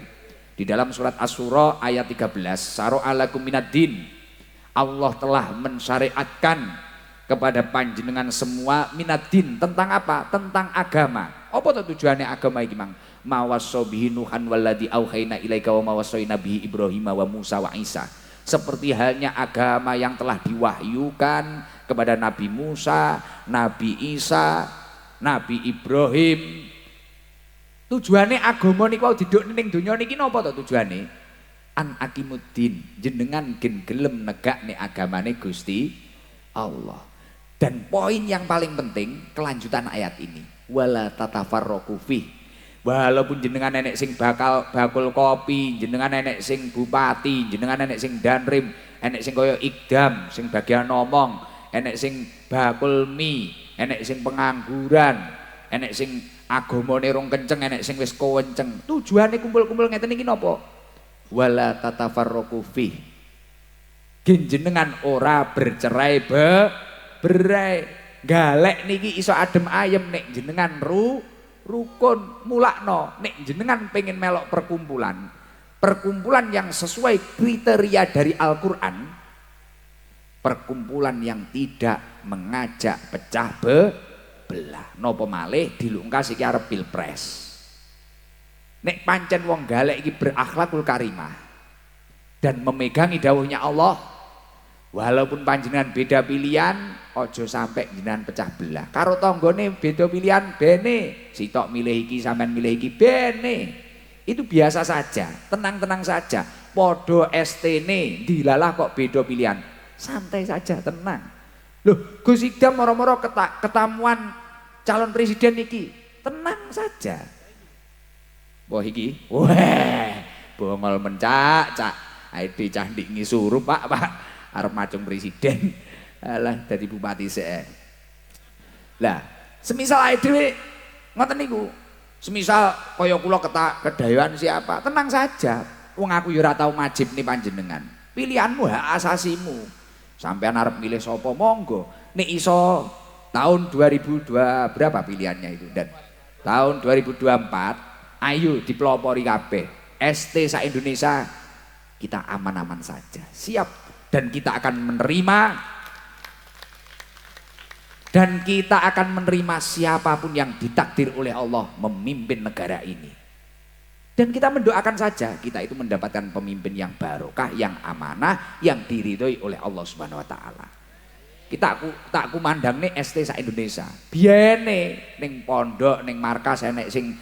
[SPEAKER 1] Di dalam surat Asy-Syura ayat 13, syara'alakum minad-din. Allah telah mensyariatkan kepada panjenengan semua minad-din tentang apa? Tentang agama. Apa tujuannya agama iki, Mang? Mawassabihi Nuhan walladzi auhayna ilaika wa mawassaina bihi Ibrahim wa Musa wa Isa. Seperti halnya agama yang telah diwahyukan kepada Nabi Musa, Nabi Isa, Nabi Ibrahim. Tujuannya agama niku diduk ning donya niki napa to tujuane? An aqimuddin, jenengan gen gelem negakne agamane Gusti Allah. Dan poin yang paling penting kelanjutan ayat ini. Wala tatafarraqu fih. Walaupun jenengan nenek sing bakul kopi, jenengan nenek sing bupati, jenengan nenek sing danrim, nenek sing kaya ikdam, sing bagian ngomong, nenek sing bakul mie, nenek sing pengangguran, nenek sing agamane rong kenceng, nenek sing wis kewenceng. Tujuane kumpul-kumpul ngeten iki napa? Wala tatafarraqu fi. Jenengan ora bercerai berai. Galek niki iso adem ayem nek jenengan rukun mulakno. Nek jenengan pengen melok perkumpulan yang sesuai kriteria dari Al-Qur'an, perkumpulan yang tidak mengajak pecah belah. Napa malih dilungkas iki arep pilpres. Nek pancen wong galek iki berakhlakul karimah dan memegangi dawuhnya Allah, walaupun panjenengan beda pilihan, ojo sampai jenengan pecah belah. Karo tanggane beda pilihan bene, sitok milih iki sampean milih iki bene. Itu biasa saja, tenang-tenang saja. Podo ST-ne dilalah kok beda pilihan. Santai saja, tenang. Loh, Gus Ikdam moro-moro ketamuan calon presiden iki. Tenang saja. Wah iki, wah, bongol mencak, ID cah ndik ngisurup Pak, arep macung presiden. Alah dadi bupati sik. Lah, semisal dhewe ngoten niku. Semisal kaya kula kedayan siapa, tenang saja. Wong aku ya ora tau majibne panjenengan. Pilihanmu hak asasimu. Sampean arep milih sapa monggo. Nek iso tahun 2002 berapa pilihannya itu, dan tahun 2024 ayo dipelopori kabeh. ST sa Indonesia kita aman-aman saja. Siap, dan kita akan menerima siapapun yang ditakdir oleh Allah memimpin negara ini. Dan kita mendoakan saja kita itu mendapatkan pemimpin yang barokah, yang amanah, yang diridhoi oleh Allah Subhanahu wa taala. Kita tak kumandang nih ST sa Indonesia. Biene ning pondok, ning markas enek sing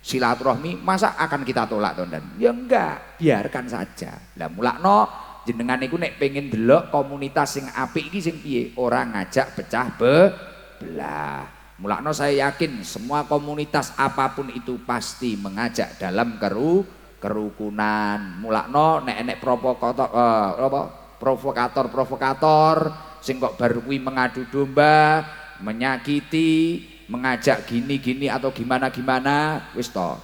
[SPEAKER 1] silaturahmi, masa akan kita tolak tondan? Ya enggak, biarkan saja. Lah mulakno jenengan niku nek pengen delok komunitas sing apik iki sing piye, ora ngajak pecah belah. Mulakno saya yakin semua komunitas apapun itu pasti mengajak dalam kerukunan. Mulakno nek enek provokator sing kok baru kuwi mengadu domba, menyakiti, mengajak gini-gini atau gimana-gimana, wis to.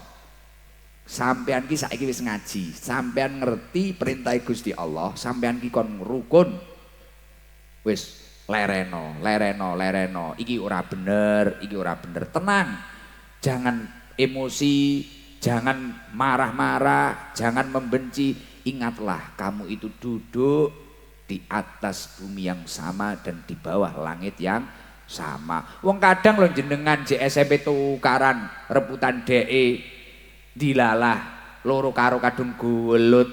[SPEAKER 1] Sampean ki saiki wis ngaji, sampean ngerti perintah Gusti Allah, sampean ki kon rukun. Wis lereno. Iki ora bener. Tenang. Jangan emosi, jangan marah-marah, jangan membenci. Ingatlah kamu itu duduk di atas bumi yang sama dan di bawah langit yang sama. Wong kadang lho jenengan JSMP tukaran rebutan DE dilalah loro karo kadung gulut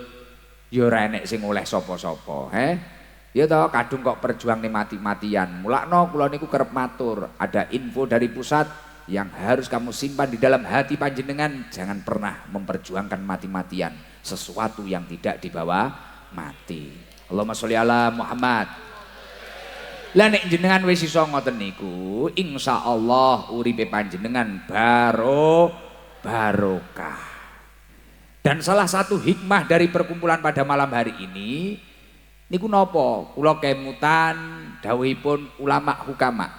[SPEAKER 1] ya ora enek sing oleh sapa-sapa, ya toh kadung kok perjuang nih mati-matian. Mulakno kula niku kerep matur, ada info dari pusat yang harus kamu simpan di dalam hati panjenengan. Jangan pernah memperjuangkan mati-matian sesuatu yang tidak dibawa mati. Allahumma sholli ala Muhammad. Lah nek jenengan wis iso ngoten niku, insyaallah uripe panjenengan barokah. barokah. Dan salah satu hikmah dari perkumpulan pada malam hari ini niku napa? Kula kemutan dawuhipun ulama hukama.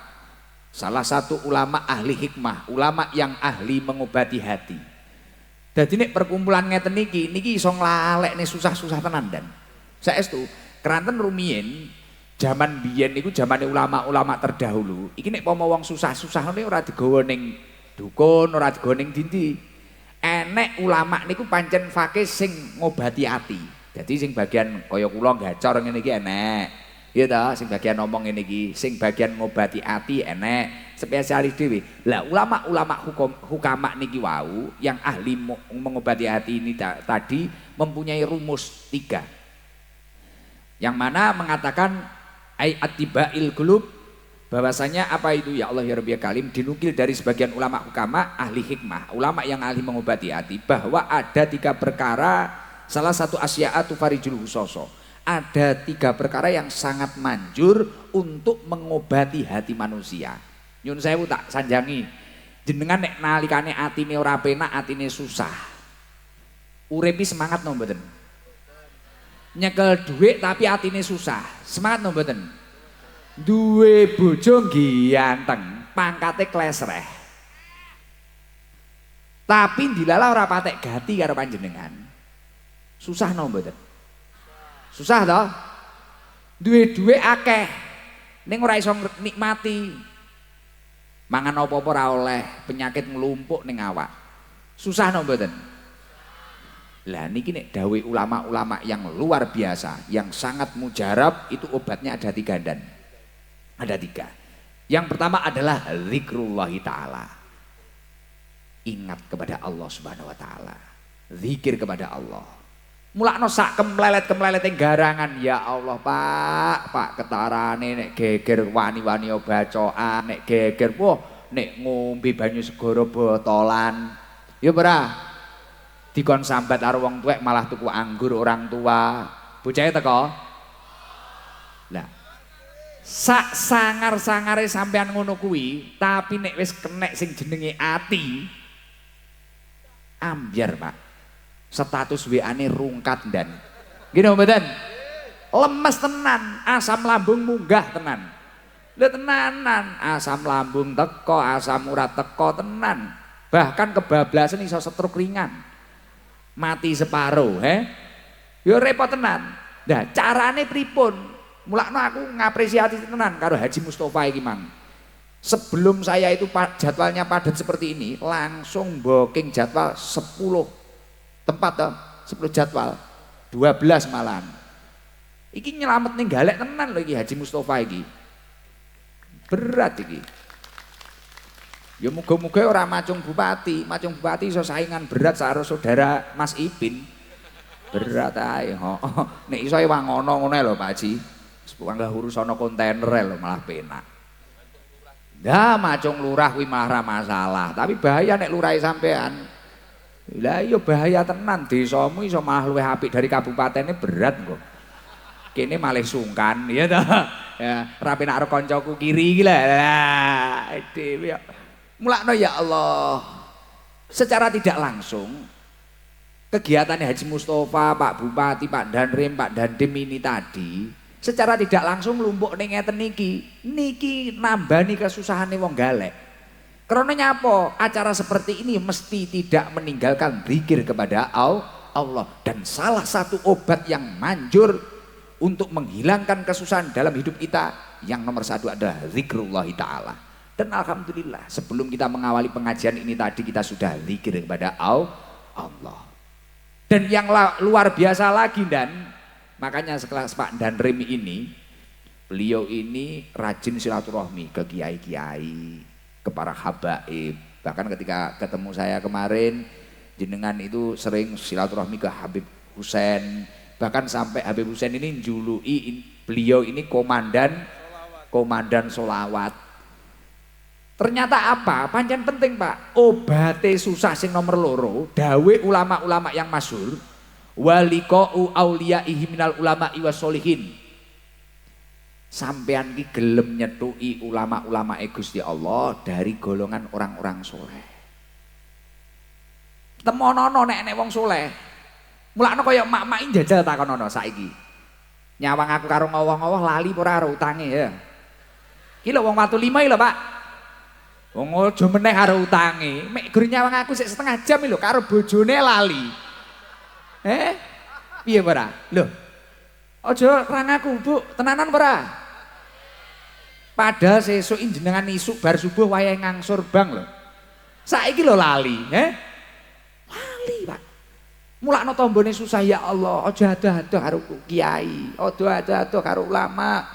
[SPEAKER 1] Salah satu ulama ahli hikmah, ulama yang ahli mengobati hati. Dadi nek perkumpulan ngeten niki iso nglalekne susah-susah tenan dan saestu keranten rumiyin zaman biyen niku zamane ulama-ulama terdahulu. Iki nek pomo wong susah-susah ngene ora digawa ning dukun, ora digawa ning dindi. Enek ulama niku pancen fakih sing ngobati ati. Jadi sing bagian kaya kula gacor ngene iki enek. Iya ta, sing bagian ngomong ngene iki, sing bagian ngobati ati enek, spesialis dhewe. Lah ulama-ulama hukama niki wau yang ahli mengobati hati ini tadi mempunyai rumus 3. Yang mana mengatakan atibail qulub, bahwasanya apa itu ya Allah ya Rabbi ya Kalim, dinukil dari sebagian ulama hukama ahli hikmah, ulama yang ahli mengobati hati, bahwa ada 3 perkara, salah satu asyaatu farijul husoso, ada 3 perkara yang sangat manjur untuk mengobati hati manusia. Nyun sewu tak sanjangi, jenengan nek nalikane atine ora penak, atine susah, urepi semangat no mboten? Nyekel duit tapi atine susah, semangat no mboten? Duwe bojo ganteng, pangkate klesreh. Tapi dilala ora patek gati karo panjenengan. Susah no mboten? Susah toh? Duwe akeh ning ora iso nikmati. Mangan apa-apa ora oleh, penyakit nglumpuk ning awak. Susah no mboten? Lah niki nek dawuh ulama-ulama yang luar biasa, yang sangat mujarab, itu obatnya ada 3 dan. Ada 3. Yang pertama adalah zikrullahi ta'ala. Ingat kepada Allah subhanahu wa ta'ala. Zikir kepada Allah. Mulakno sak kemlelet-kemlelete garangan. Ya Allah Pak ketarane nek geger wani-wani bacoan, nek geger nek ngombe banyu segara botolan. Ya ora. Dikon sambat karo wong tuwek malah tuku anggur orang tua. Bocahe teko. Lah sak sangar-sangare sampean ngono kuwi, tapi nek wis kenek sing jenenge ati, ambyar Pak. Status WA-ne rungkat dan. Gini mboten? Lemes tenan, asam lambung munggah tenan. Lha tenanan, asam lambung teko, asam urat teko tenan. Bahkan kebablasan iso stroke ringan. Mati separuh, ya repot tenan. Nah, carane pripun? Mulakno aku ngapresiasi tenan karo Haji Mustofa iki Mang. Sebelum saya itu jadwalnya padat seperti ini, langsung booking jadwal 10 tempat toh, 10 jadwal, 12 malahan. Iki nyelamet ning galek tenan lho iki Haji Mustofa iki. Berat iki. Ya muga-muga ora macung bupati iso saingan berat karo saudara Mas Ipin. Berat ae. Nek iso wangono ngono lho Pak Haji. Sepangga urusan kontainer lho malah penak. Dah macung lurah kuwi malah masalah, tapi bahaya nek lurahe sampean. Lah iya bahaya tenan, desamu iso malah luwih apik dari kabupatene berat kok. Kene malih sungkan, ya ta. Ya, ra penak karo kancaku kiri iki lah. Dhewe ya. Mulakno ya Allah. Secara tidak langsung kegiatannya Haji Mustofa, Pak Bupati, Pak Danrim, Pak Dandim ini tadi secara tidak langsung lumpuk ning ngeten niki nambani kesusahane wong galek. Karena nyapa acara seperti ini mesti tidak meninggalkan zikir kepada Allah, dan salah satu obat yang manjur untuk menghilangkan kesusahan dalam hidup kita yang nomor 1 adalah zikrullahi ta'ala. Dan alhamdulillah sebelum kita mengawali pengajian ini tadi kita sudah zikir kepada Allah. Dan yang luar biasa lagi dan makanya sekelas Pak Danrim ini, beliau ini rajin silaturahmi ke kiai-kiai, ke para habaib. Bahkan ketika ketemu saya kemarin, jenengan itu sering silaturahmi ke Habib Husain. Bahkan sampai Habib Husain ini jului beliau ini komandan solawat. Ternyata apa? Pancen penting Pak. Obate susah sing nomor 2, dawe ulama-ulama yang masyhur. Waliqa'u auliya'ihi minal ulama'i wassolihin. Sampean ki gelem nyethuki ulama-ulama Gusti Allah dari golongan orang-orang soleh. temonono nek wong soleh. Mulakno kaya mak-mak njajal takonono saiki. Nyawang aku karo ngowoh-ngowoh lali ora karo utange ya. Iki lho wong watu 5 iki lho, Pak. Wong aja meneh karo utange. Mek gur nyawang aku sik setengah jam lho karo bojone lali. Piye ora? Lho. Aja rang aku, Bu. Tenanan ora? Padahal sesuk jenengan isuk bar subuh wayahe ngangsur bang lho. Saiki lho lali, Lali, Pak. Mulakno tombone susah ya Allah, aja ado-ado karo kiai, aja ado-ado karo ulama.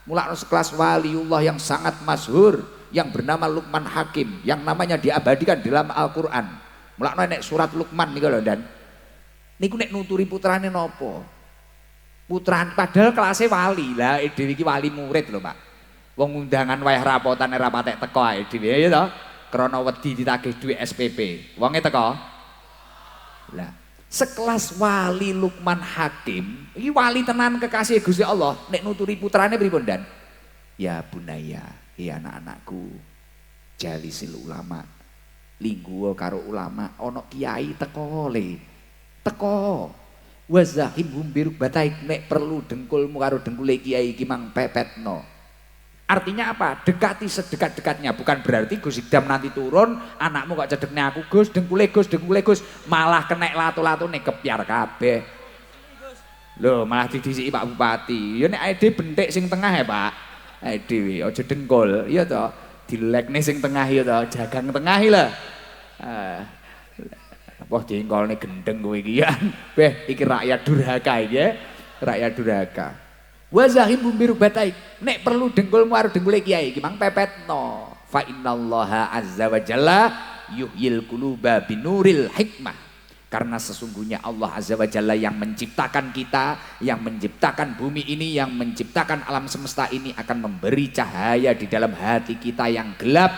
[SPEAKER 1] Mulakno sekelas waliullah yang sangat masyhur yang bernama Luqman Hakim, yang namanya diabadikan dalam Al-Qur'an. Mulakno nek surat Luqman niku lho, Dan. Niku nek nuturi putrane napa? Putrane padahal kelasé wali. Lah dhewe iki wali murid lho, Pak. Wong undangan wayah rapotan ora patek teko ae dhewe ya to. Krana wedi ditagih duit SPP. Wonge teko. Lah, sekelas wali Luqman Hakim, iki wali tenan kekasih Gusti Allah, nek nuturi putrane pripun, Dan? Ya bunaya, ya anak-anakku, jalisil ulama. Lingguwa karo ulama, ana kiai teko le. Teko. Wazahibhum biruk bataik, nek perlu dengkulmu karo dengkule kiai iki mang pepetno. Artinya apa? Dekati sedekat-dekatnya. Bukan berarti Gus Idam nanti turun, anakmu kok cedekne aku Gus, dengkule Gus, malah kenek latu-latune kepiar kabeh. Loh, malah didisiki Pak Bupati. Ya nek ade bentik sing tengah ya, Pak. Ade aja dengkul, iya to. Dilekne sing tengah ya to, jagang tengah lho. Wah, jengkolne gendeng kowe iki ya. Beh, iki rakyat durhaka iki ya. Rakyat durhaka. Wa zahibum birubataik, nek perlu dengkulmu karo dengkule kiai iki mang pepetno. Fa innallaha azza wa jalla yuhyil quluba binuril hikmah. Karena sesungguhnya Allah azza wa jalla yang menciptakan kita, yang menciptakan bumi ini, yang menciptakan alam semesta ini akan memberi cahaya di dalam hati kita yang gelap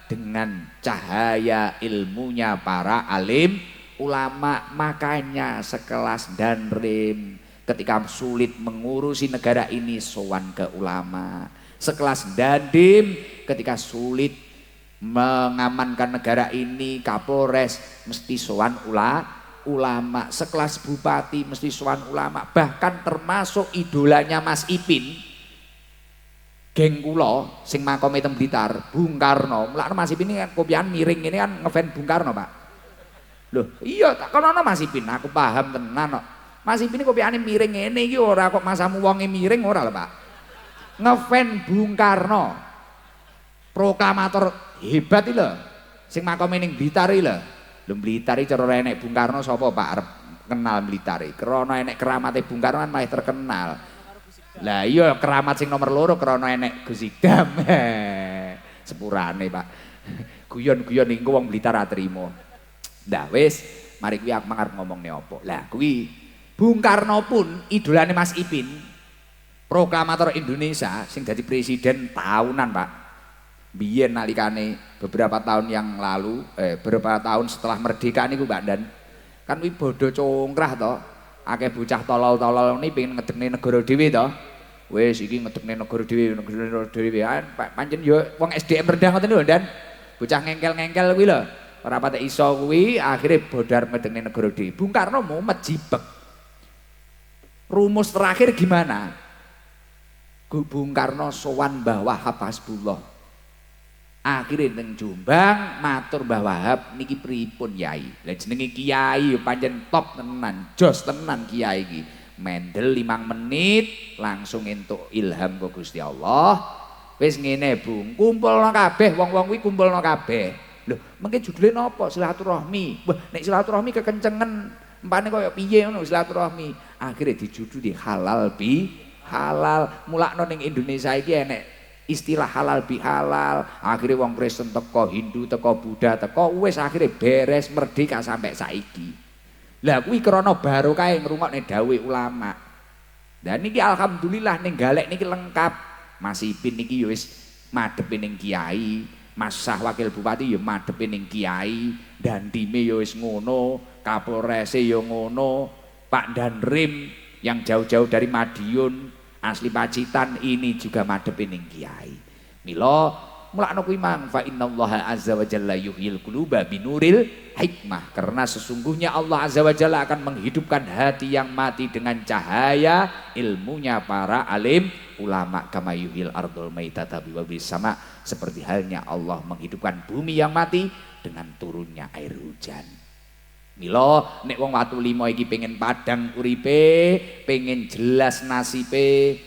[SPEAKER 1] dengan cahaya ilmunya para alim ulama. Makanya sekelas Danrim ketika sulit mengurusi negara ini sowan ke ulama, sekelas Dandim ketika sulit mengamankan negara ini Kapolres mesti sowan ulama, sekelas bupati mesti sowan ulama. Bahkan termasuk idolanya Mas Ipin, geng kula sing makome teng Blitar, Bung Karno. Mulane Mas Ipin ini kan kopian miring ini kan ngefan Bung Karno, Pak. Loh, iya tak kono Mas Ipin, aku paham tenan kok. Mas Ipin kopiane miring ngene iki ora kok masamu wonge miring ora lho, Pak. Ngefan Bung Karno. Proklamator hebat iki lho. Sing makome ning Blitar iki lho. Lho Blitar iki cara enek Bung Karno sapa, Pak? Arep kenal Blitar iki. Krana enek keramate Bung Karno kan malah terkenal. Lah iya keramat sing nomor 2 krana enek Gus Idam. Sepurane, Pak. Guyon-guyon engko wong Blitar ra trimo. Ndah wis, mari kuwi aku arep ngomongne apa. Lah kuwi Bung Karno pun idolane Mas Ipin, proklamator Indonesia sing jadi presiden tahunan, Pak. Biyen nalikane beberapa tahun yang lalu, beberapa tahun setelah merdeka niku, Pak, Dan kan kuwi bodho congkrah to. Akeh bocah tolol-tolol ini pengen ngedekne negara dhewe to. Wis iki ngedekne negara dhewe. Pancen yo wong SDM rendah ngoten lho, Dan. Bocah ngengkel-ngengkel kuwi lho. Ora patek iso kuwi akhire bodar ngedekne negara dhewe. Bung Karno mau jibek. Rumus terakhir gimana? Bung Karno sowan Mbah Wahab Hasbullah. Akhirnya neng Jombang matur Mbah Wahab niki pripun Yai. Lah jenenge kiai pancen top tenan, jos tenan kiai iki. Mendel 5 menit langsung entuk ilham kok Gusti Allah. Wis ngene Bung, kumpulno kabeh wong-wong kuwi kumpulno kabeh. Lho, mengke judule napa? Silaturahmi. Wah, nek silaturahmi kekencengen empane koyo piye ngono silaturahmi. Akhirnya dijuduli halal bi halal. Mulakno ning Indonesia iki enek istilah halal bi halal. Akhirnya wong Kristen teko, Hindu teko, Buddha teko, wis akhirnya beres merdeka sampai saiki. Lah kuwi krana barokah ngrungokne dawuh ulama. Dan niki alhamdulillah ning galek niki lengkap. Mas Ipin niki ya wis madhepe ning kiai, Mas Sah Wakil Bupati ya madhepe ning kiai, Dandime ya wis ngono, Kapolrese ya ngono, Pak Danrim yang jauh-jauh dari Madiun, asli Pacitan ini juga madhepe ning kiai. Mila mulakno kuwi mang fa innallaha azza wa jalla yuhyil quluba binuril hikmah, karena sesungguhnya Allah azza wa jalla akan menghidupkan hati yang mati dengan cahaya ilmunya para alim ulama, kama yuhyil ardul maitata biwabis sama, seperti halnya Allah menghidupkan bumi yang mati dengan turunnya air hujan. Milo nek wong watu limo iki pengen padang uripe, pengen jelas nasibe,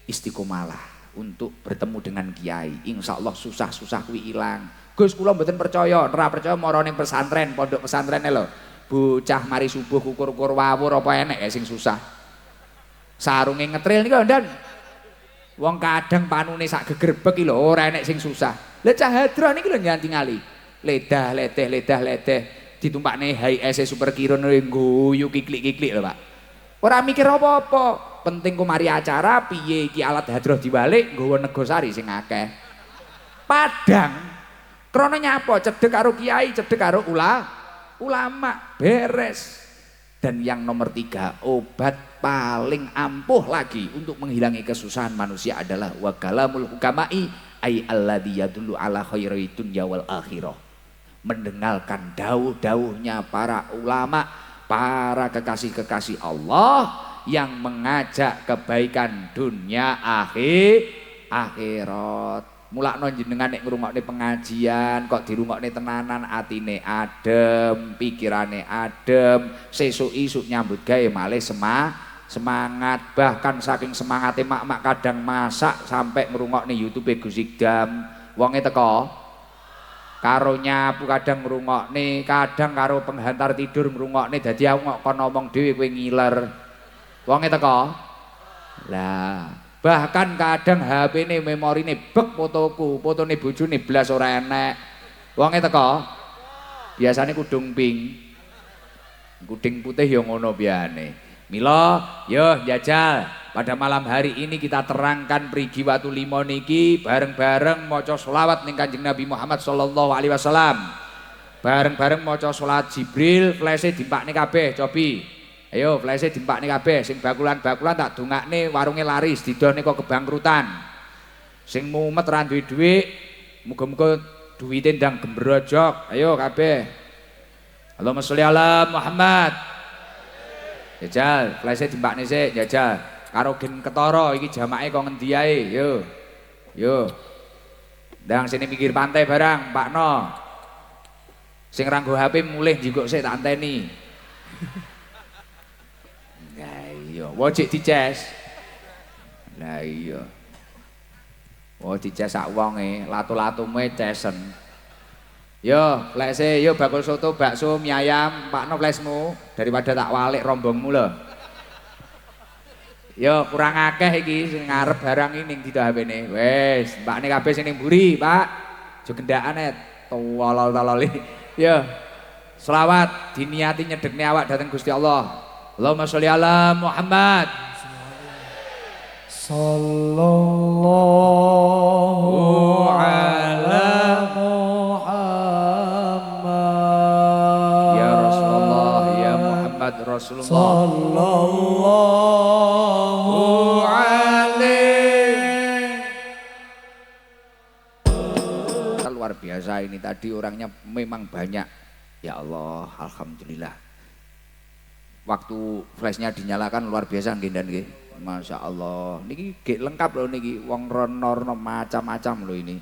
[SPEAKER 1] istiqomalah untuk bertemu dengan kiai. Insya Allah susah-susah kuwi ilang. Gus kula mboten percaya, ora percaya mara ning pesantren, pondok pesantrene lho. Bocah mari subuh kukur-kukur wawur apa enek sing susah. Sarunge ngetril niku ndan. Wong kadang panune sak gegerbek iki lho ora enek sing susah. Lah cah hadroh niki lho nganti ngali. Ledah leteh ditumpakne HIS super kiron ngguyu kiklik-kiklik lho Pak. Ora mikir apa-apa. Penting ku mari acara piye iki alat hadroh dibalik nggawa negosari sing akeh. Padang krana nyapa cedhek karo kiai, cedhek karo ulama, beres. Dan yang nomor 3, obat paling ampuh lagi untuk menghilangi kesusahan manusia adalah wa kalamul hukama'i ay alladzi yadullu ala khairi dunya wal akhirah. Mendengarkan dawuh-dawuhnya para ulama, para kekasih-kekasih Allah yang mengajak kebaikan dunia akhirat. Mulakno jenengan nek ngrungokne pengajian kok dirungokne tenanan, atine adem, pikirane adem, sesuk isuk nyambut gawe malih semangat. Bahkan saking semangate mak-mak kadang masak sampai ngrungokne YouTube Gus Ikdam, wonge teko karo nyapu, kadang ngrungokne, kadang karo penghantar tidur ngrungokne, dadi aku kok ngomong dhewe kowe ngiler. Wonge teko. Lah, bahkan kadang HP-ne memorine bek fotoku, fotone bojone blas ora enek. Wonge teko. Biasane kudung pink. Kuding putih ya ngono biyane. Mila, yo jajal. Pada malam hari ini kita terangkan prigi watu limo niki bareng-bareng maca selawat ning Kanjeng Nabi Muhammad sallallahu alaihi wasallam. Bareng-bareng maca salat Jibril, flese dimpakne kabeh, cobi. Ayo flese dimpakne kabeh, sing bakulan-bakulan tak dongakne warunge laris, didone kok kebangkrutan. Sing mumet ra duwe dhuwit, muga-muga duwite ndang gembrojok. Ayo kabeh. Allahumma sholli ala Muhammad. Jajal, flese dimpakne sik, jajal. Karo gen ketara iki jamake kok ngendi ae, yo. Yo. Ndang sini pinggir pantai barang, Pakno. Sing ra nggo HP mulih njikuk sik tak anteni. Iya, wajib dices. Lah iya. Oh dices sak wonge, latu-latume cesen. Yo, flese, yo bakul soto, bakso, mie ayam, Pakno flesmu daripada tak walik rombongmu lho. Yo kurang akeh iki sing ngarep barang ini di HP-ne. Wes, mbakne kabeh sing ning mburi, Pak. Aja gendakan et. Tolol-tolol. Yo. Selawat diniati nyedekne awak dhateng Gusti Allah. Allahumma sholli ala Muhammad. Sallallahu ala Muhammad. Ya Rasulullah, ya Muhammad Rasulullah. Sallallahu alaihi. Luar biasa ini tadi orangnya memang banyak. Ya Allah, alhamdulillah. Waktu flashnya dinyalakan luar biasa nggih dan nggih. Masya Allah. Niki gek lengkap loh niki. Wong rono macam-macam loh ini.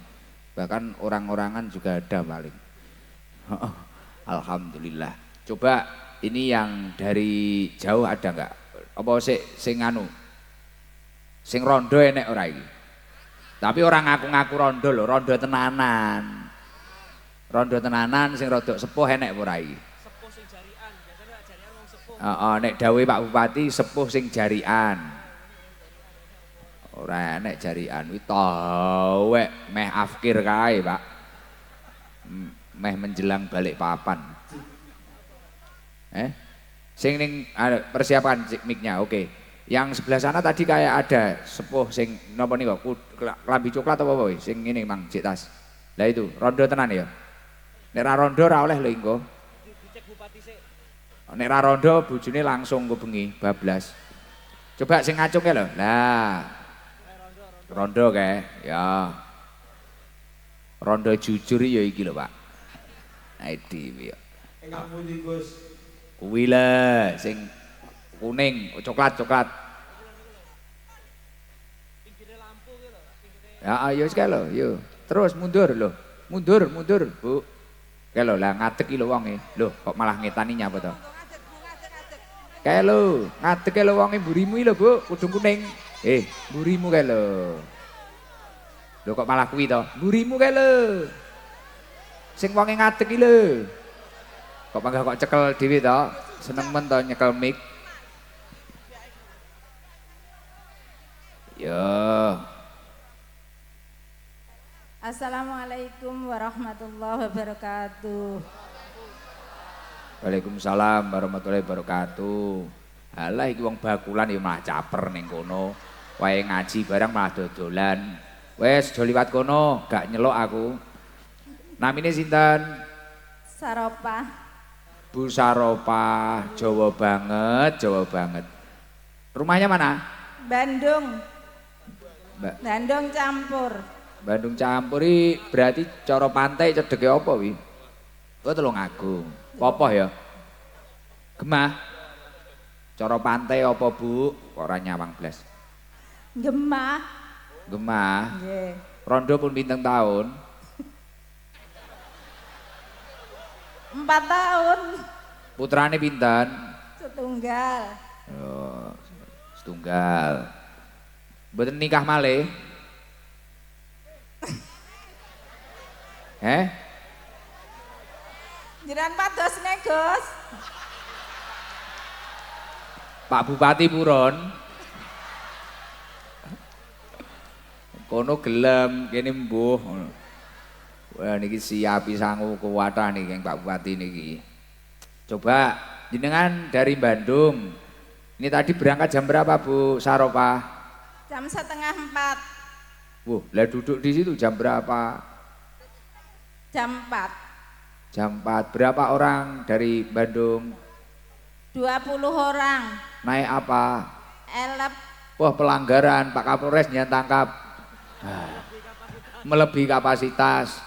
[SPEAKER 1] Bahkan orang-orangan juga ada paling. Alhamdulillah. Coba ini yang dari jauh ada nggak? Apa sing anu? Sing rondo enek ora iki? Tapi orang ngaku-ngaku rondo loh, rondo tenanan. Rondo tenanan sing rodok sepuh enek ora iki? Nek dawe Pak Bupati sepuh sing jarian. Ora enek jarian kuwi tawek meh afkir kae, Pak. Meh menjelang balik papan. Sing ning persiapan mic-nya, oke. Yang sebelah sana tadi kayak ada sepuh sing napa niku klambi coklat apa wae sing ngene Mang Cik Tas. Lah itu rondo tenan ya. Nek ra rondo ora oleh lho engko. Dicek Bupati sik. Nek ra rondo bojone langsung go bengi bablas. Coba sing ngacunge lho. Lah. Rondo kae, ya. Rondo jujur ya iki lho, Pak. Dhewe ya.
[SPEAKER 2] Ingkang pundi Gus?
[SPEAKER 1] Kuwi lho sing kuning, coklat-coklat. Ya ayo sekali lho, yo. Terus mundur lho. Mundur, Bu. Kae lho lah ngadeg iki lho wonge. Lho, kok malah ngetani nyapa to? Kae lho, ngadeg lho wonge mburimu iki lho, Bu, kudung kuning. Mburimu kae lho. Lho kok malah kuwi to? Mburimu kae lho. Sing wonge ngadeg iki lho. Kok panggah kok cekel dhewe to? Seneng men to nyekel mic. Yo.
[SPEAKER 3] Assalamualaikum warahmatullahi wabarakatuh.
[SPEAKER 1] Waalaikumsalam warahmatullahi wabarakatuh. Halah iki wong bakulan ya malah caper ning kono. Wae ngaji barang malah dodolan. Wes do liwat kono, gak nyelok aku. Namine sinten?
[SPEAKER 3] Saropa.
[SPEAKER 1] Bu Saropa, Jawa banget, Jawa banget. Rumahnya mana?
[SPEAKER 3] Bandung.
[SPEAKER 1] Mbak.
[SPEAKER 3] Bandung campur.
[SPEAKER 1] Bandung campuri berarti cara pantai cedeke apa wi? Oh Tulungagung. Apa ya? Gemah. Cara pantai apa Bu? Ora nyawang blas.
[SPEAKER 3] Gemah.
[SPEAKER 1] Gemah.
[SPEAKER 3] Nggih.
[SPEAKER 1] Rondo pun pinten tahun?
[SPEAKER 3] 4 tahun.
[SPEAKER 1] Putrane pinten?
[SPEAKER 3] Setunggal.
[SPEAKER 1] Oh, setunggal. Mboten nikah malih?
[SPEAKER 3] Jenengan padosne, Gus.
[SPEAKER 1] Pak Bupati Puron. Kono gelem kene mbuh. Wah niki siapi sangu kuwatan niki Pak Bupati niki. Coba jenengan dari Bandung. Ini tadi berangkat jam berapa Bu Saropa?
[SPEAKER 3] Jam 3:30.
[SPEAKER 1] Lah duduk di situ jam berapa?
[SPEAKER 3] Jam 4.
[SPEAKER 1] Jam 4. Berapa orang dari Bandung?
[SPEAKER 3] 20 orang.
[SPEAKER 1] Naik apa?
[SPEAKER 3] Elep.
[SPEAKER 1] Wah pelanggaran Pak Kapolres nyatangkap. Melebihi kapasitas.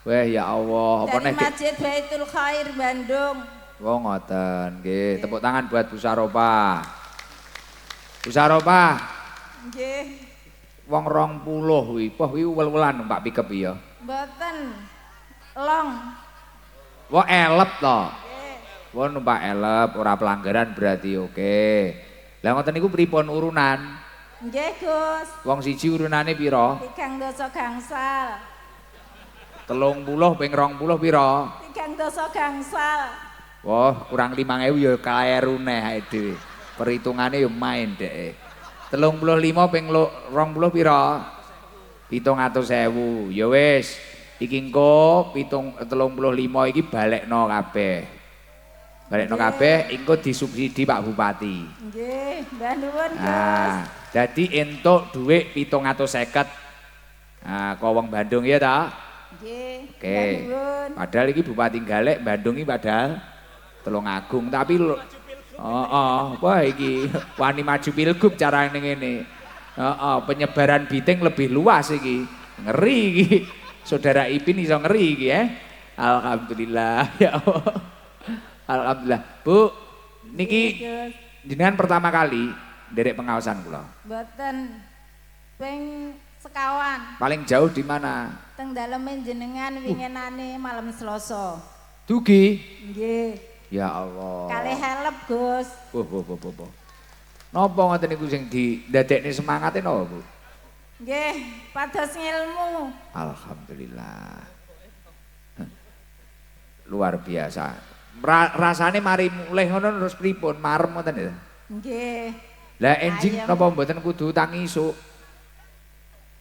[SPEAKER 1] Wah ya Allah.
[SPEAKER 3] Dari Masjid Baitul Khair Bandung.
[SPEAKER 1] Wah ngoten. Nggih, tepuk tangan buat Bu Saropa. Bu Saropa.
[SPEAKER 3] Nggih.
[SPEAKER 1] Wong 20 kuwi. Wah kuwi wel-welan Pak pikep ya.
[SPEAKER 3] Mboten. Long.
[SPEAKER 1] Wah elep to.
[SPEAKER 3] Nggih.
[SPEAKER 1] Wah numpak elep ora pelanggaran berarti oke. Lah ngoten niku pripun urunan?
[SPEAKER 3] Nggih, Gus.
[SPEAKER 1] Wong siji urunane pira?
[SPEAKER 3] 3 dosa gangsal.
[SPEAKER 1] 30 ping 20 pira?
[SPEAKER 3] 3 dosa gangsal.
[SPEAKER 1] Wah, kurang 5.000 ya kleru neh dhewe. Perhitungane ya main dhek. 35 ping 20 pira? 700.000. Ya wis, iki engko 35 iki balekno kabeh. Balekno kabeh engko disubsidi Pak Bupati.
[SPEAKER 3] Nggih, mbah nuwun, Gus.
[SPEAKER 1] Nah, dadi entuk dhuwit 750. Nah, kok wong Bandung ya ta?
[SPEAKER 3] Nggih.
[SPEAKER 1] Oke. Padahal iki Bupati Galek Bandung iki padahal Tulungagung tapi wah iki wani maju pilgub carane ngene. Penyebaran biting lebih luas iki. Ngeri iki. Saudara Ipin iso ngeri iki ya. Alhamdulillah ya Allah. Alhamdulillah. Bu, niki jenengan pertama kali nderek pengawasan kula.
[SPEAKER 3] Mboten ping sekawan.
[SPEAKER 1] Paling jauh di mana?
[SPEAKER 3] Teng daleme jenengan winginane malam Selasa.
[SPEAKER 1] Dugi.
[SPEAKER 3] Nggih.
[SPEAKER 1] Ya Allah.
[SPEAKER 3] Kalih helep, Gus.
[SPEAKER 1] Napa ngoten niku sing didadekne semangate napa, Bu?
[SPEAKER 3] Nggih, pados ngilmu.
[SPEAKER 1] Alhamdulillah. Luar biasa. Rasane mari mulih ngono terus pripun? Marem ngoten ya?
[SPEAKER 3] Nggih.
[SPEAKER 1] Lah enjing napa mboten kudu tangi isuk?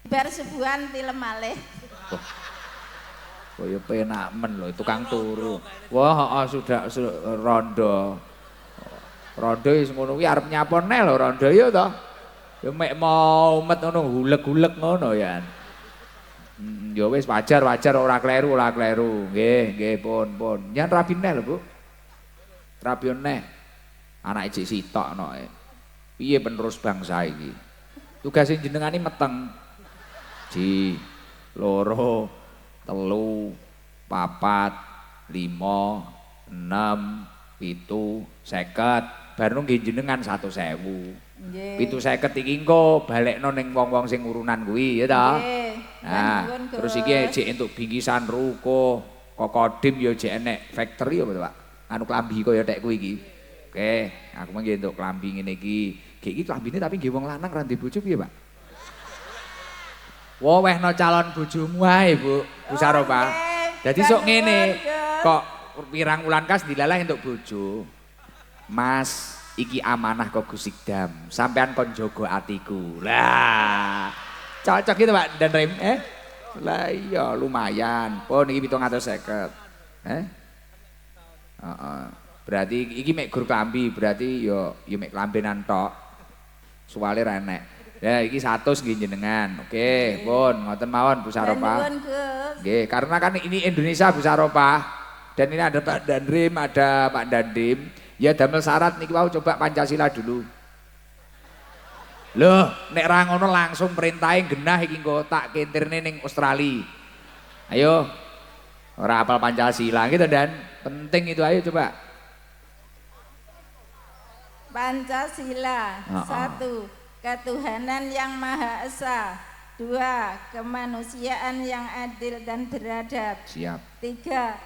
[SPEAKER 3] Bar subuhan tilem malih.
[SPEAKER 1] Kaya penak men lho tukang turu. Wah, sudah rondo. Rondo wis ngono kuwi arep nyapa neh lho rondo ya to. Ya mek mau umet ngono hulek-hulek ngono ya. Ya wis wajar ora kleru. Nggih, pun. Nyan rabi neh lho, Bu. Rabi neh. Anake cek sitok noke. Piye penerus bangsa iki? Tugas jenengane meteng. Ji, loro, telu, papat, limo, enam, pitu, seket. Baru nggih jenengan 100.000.
[SPEAKER 3] Nggih.
[SPEAKER 1] 750 iki engko balekno ning wong-wong sing urunan kuwi ya ta.
[SPEAKER 3] Nggih.
[SPEAKER 1] Nah,
[SPEAKER 3] Nuwun, Gus.
[SPEAKER 1] terus iki jek entuk bingkisan ruko, kokodim ya jek enek factory apa to, Pak? Anu klambi kaya tek kuwi iki. Oke, aku mengki entuk klambi ngene iki. Gek iki klambine tapi nggih wong lanang ra ndek bojo piye, Pak? Wo wehno calon bojomu ae, Bu. Bu Saropa. Dadi sok ngene, kok pirang wulan kas dilalah entuk bojo. Mas, iki amanah kok Gus Sikdam. Sampean kon jaga atiku. Lah. Cocok gitu, Pak Dan Rem, Lah iya lumayan. Pun iki 750. Heeh. Berarti iki mek gur klambi, berarti yo mek klambenan tok. Suwale ra enek. Ya iki 100 nggih jenengan. Oke, pun ngoten mawon Bu Saropa.
[SPEAKER 3] Nuwun, Gus.
[SPEAKER 1] Nggih, karena kan ini Indonesia Bu Saropa. Dan ini ada Pak Danrim, ada Pak Dandim. Ya damel syarat niki wau coba Pancasila dulu. Loh, nek ra ngono langsung perintahe genah iki engko tak kentirne ning Australia. Ayo. Ora hafal Pancasila gitu Dan. Penting itu, ayo coba.
[SPEAKER 3] Pancasila. 1. Ketuhanan yang Maha Esa. 2. Kemanusiaan yang adil dan beradab.
[SPEAKER 1] Siap.
[SPEAKER 3] 3.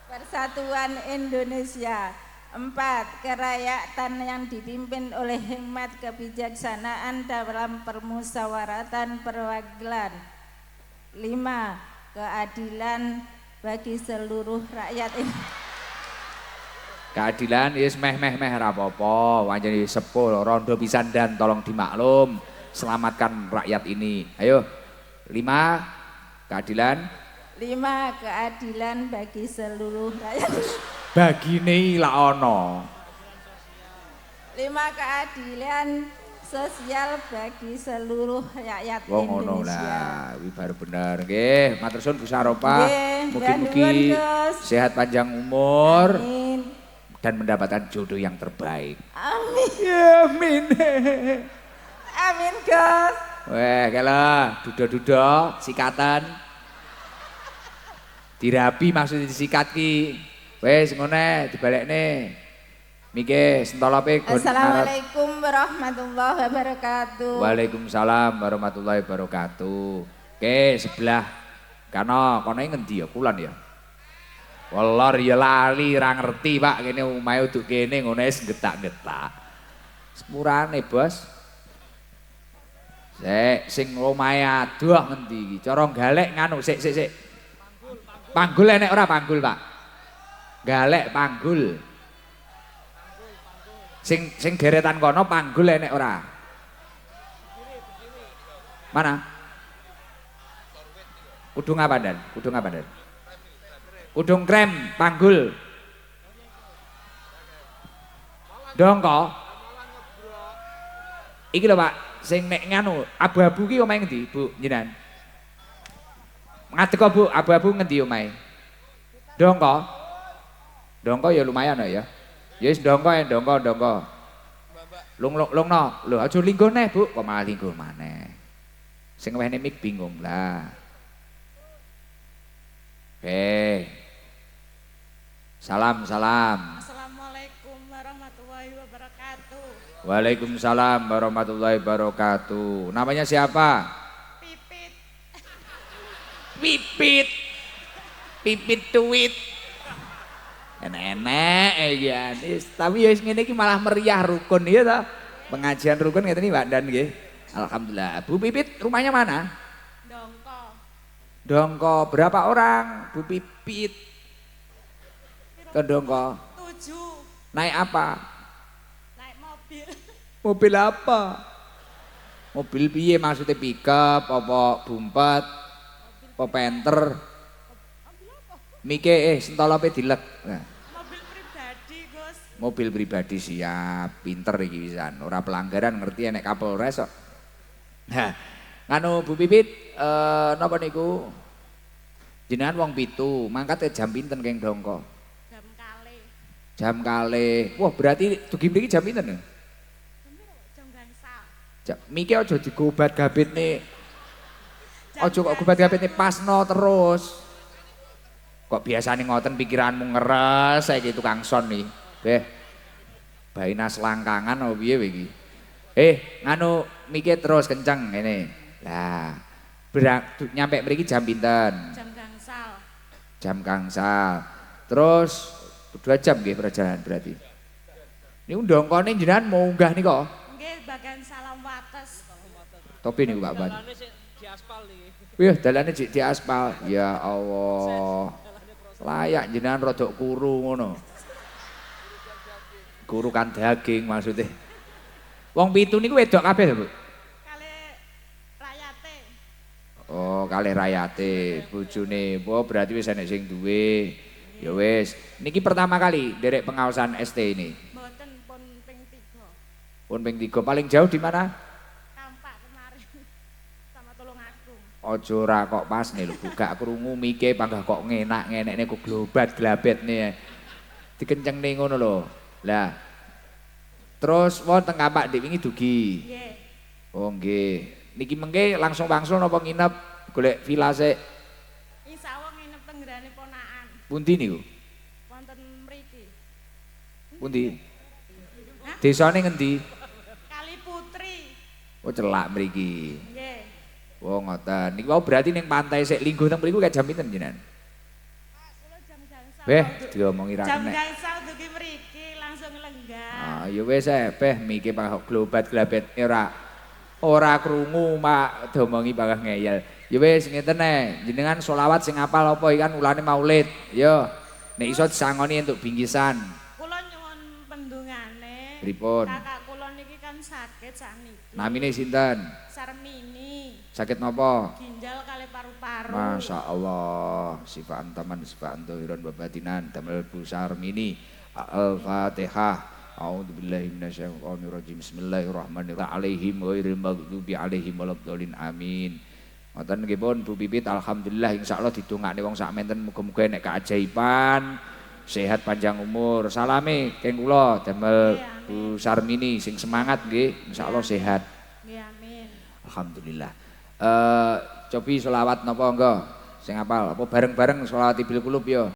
[SPEAKER 3] Persatuan Indonesia. 4. Kerakyatan yang dipimpin oleh hikmat kebijaksanaan dalam permusyawaratan perwakilan. 5. Keadilan bagi seluruh rakyat Indonesia.
[SPEAKER 1] Keadilan yes meh ra apa-apa, pancen sepul rondo pisan Dan tolong dimaklum, selamatkan rakyat ini. Ayo. 5 keadilan.
[SPEAKER 3] 5. Keadilan bagi seluruh rakyat.
[SPEAKER 1] Bagine lak ana.
[SPEAKER 3] 5. Keadilan sosial bagi seluruh rakyat
[SPEAKER 1] Wong ngono
[SPEAKER 3] Indonesia.
[SPEAKER 1] lah, kuwi baru bener. Nggih, matur suwun Bu Saropa.
[SPEAKER 3] Nggih,
[SPEAKER 1] Mugi-mugi
[SPEAKER 3] Gus.
[SPEAKER 1] sehat panjang umur
[SPEAKER 3] Amin.
[SPEAKER 1] dan mendapatkan jodoh yang terbaik.
[SPEAKER 3] Amin.
[SPEAKER 1] Ya, amin.
[SPEAKER 3] Amin, Gus.
[SPEAKER 1] Weh, kela duda-duda sikatan. Dirabi maksudnya disikat ki. Wes ngene dibalekne. Mike sentolope gon.
[SPEAKER 3] Assalamualaikum warahmatullahi wabarakatuh.
[SPEAKER 1] Waalaikumsalam warahmatullahi wabarakatuh. Oke, sebelah kana ngendi ya kulon ya. Walor ya lali ra ngerti, Pak. Kene omahe uduk kene ngono wis getak-getak. Sepurane, Bos. Sing omahe adoh ngendi iki? Cara galek nganu sik. Panggul enek ora panggul, Pak? Galek panggul. Sing geretan kono panggul enek ora? Mana? Kudung apa Dan? Kudung krem, panggul. Dongko. Iki lho Pak, sing nek nganu, abu-abu ki omahe ngendi, Bu, njenengan? Ngadeg Bu, abu-abu ngendi omahe? Dongko. Dongko ya lumayan ya. Ya wis dongko. Lungno. Lho aja linggo neh, Bu. Kok malah linggo maneh. Sing wehne mik bingung lah. Salam.
[SPEAKER 2] Assalamualaikum warahmatullahi wabarakatuh.
[SPEAKER 1] Waalaikumsalam warahmatullahi wabarakatuh. Namanya siapa? Pipit tuit. Enek-enek ya. Tapi ya ngene iki malah meriah rukun ya ta. Pengajian rukun ngeten iki Mbak Dan nggih. Alhamdulillah. Bu Pipit rumahnya mana? Dongko. Berapa orang Bu Pipit? Ke Dongko?
[SPEAKER 2] 7.
[SPEAKER 1] Naik apa?
[SPEAKER 2] Naik mobil.
[SPEAKER 1] Mobil apa? Mobil piye maksudnya pickup apa bumpet? Apa penter? Mike sentolope dilek. Nah.
[SPEAKER 2] Mobil pribadi, Gus.
[SPEAKER 1] Mobil pribadi siap, pinter iki pisan. Ora pelanggaran ngerti enek Kapolres kok. Nah, nganu Bu Pipit napa niku? Jenengan wong pitu, mangkat jam pinten keng Dongko? Jam kalih. Wah, berarti dugi mriki jam pinten?
[SPEAKER 2] Jam gangsal.
[SPEAKER 1] Mike aja digobat gabit nih. Ojo kok gubat-gabete pasno terus. Kok biasane ngoten pikiranmu ngeres saiki tukang son nih. Beh. Baina selangkangan apa piye iki? Nganu mikir terus kenceng ngene. Lah, nyampe mriki jam pinten?
[SPEAKER 2] Jam gangsal.
[SPEAKER 1] Jam gangsal. Terus 2 jam nggih perjalanan berarti. Niku ndongkone jenengan mau unggah nih kok.
[SPEAKER 2] Nggih bagian salam wates.
[SPEAKER 1] Topi niku Pak Ban. Wih, dalane di aspal. Ya Allah. Layak jenengan rodok kuru ngono. Kuru kan daging maksudnya. Wong 7 niku wedok kabeh lho, Bu.
[SPEAKER 2] Kali rakyate.
[SPEAKER 1] Oh, kalih rayate, bojone. Oh, berarti wis enek sing duwe. Ya wis. Niki pertama kali derek pengawasan ST ini.
[SPEAKER 2] Mboten pun ping 3.
[SPEAKER 1] Pun ping 3 paling jauh di mana?
[SPEAKER 2] Kampak kemarin. Sama Tulungagung.
[SPEAKER 1] Ojo ora kok pas nih lho, buka krungu mike panggah kok ngenak ngenekne kok globat glabetne. Dikenceng ngono lho. Lah. Terus wonten Kampak dik wingi dugi.
[SPEAKER 2] Nggih.
[SPEAKER 1] Oh nggih. Niki mengke langsung wangsul napa nginep golek villa sik?
[SPEAKER 2] Insyaallah nginep teng ngrene ponakan.
[SPEAKER 1] Pundi niku?
[SPEAKER 2] Wonten mriki.
[SPEAKER 1] Pundi? Desane ngendi?
[SPEAKER 2] Kali Putri.
[SPEAKER 1] Oh celak mriki.
[SPEAKER 2] Nggih.
[SPEAKER 1] Oh ngoten. Niki wau berarti ning pantai sik lingguh teng mriku kayak jam pinten jenengan?
[SPEAKER 2] Kula jam gangsal.
[SPEAKER 1] Beh, diomongi ra
[SPEAKER 2] Jam
[SPEAKER 1] kenek.
[SPEAKER 2] gangsal dugi mriki langsung lenggah.
[SPEAKER 1] Ah ya wis beh miki pangah globat glabet ora krungu mak diomongi pangah ngeyel. Ya wis ngeten jenengan selawat sing apal apa iki kan ulane Maulid. Yo nek iso disangoni entuk bingkisan.
[SPEAKER 2] Kula nyuwun pendungane.
[SPEAKER 1] Pripun?
[SPEAKER 2] Kakak kula niki kan sakit sakniki.
[SPEAKER 1] Namine sinten?
[SPEAKER 2] Sarmini.
[SPEAKER 1] Sakit napa?
[SPEAKER 2] Ginjal kali paru-paru.
[SPEAKER 1] Masya Allah, sifaan taman, sifaan tohiron babatinan, tamal busar mini, al-fatihah. A'udzubillahi minasyaitonirrajim. Bismillahirrahmanirrahim. Alaihim ghairil maghdubi alaihim waladdallin. Amin. Ngoten nggih pun Bu Pipit, alhamdulillah insyaallah didongakne wong sak menten muga-muga nek keajaiban, sehat panjang umur. Salame keng kula damel Bu Sarmini sing semangat nggih, insyaallah sehat.
[SPEAKER 2] Nggih amin.
[SPEAKER 1] Alhamdulillah. Cobi selawat napa engko? Sing apal apa bareng-bareng sholawatipil qulub ya?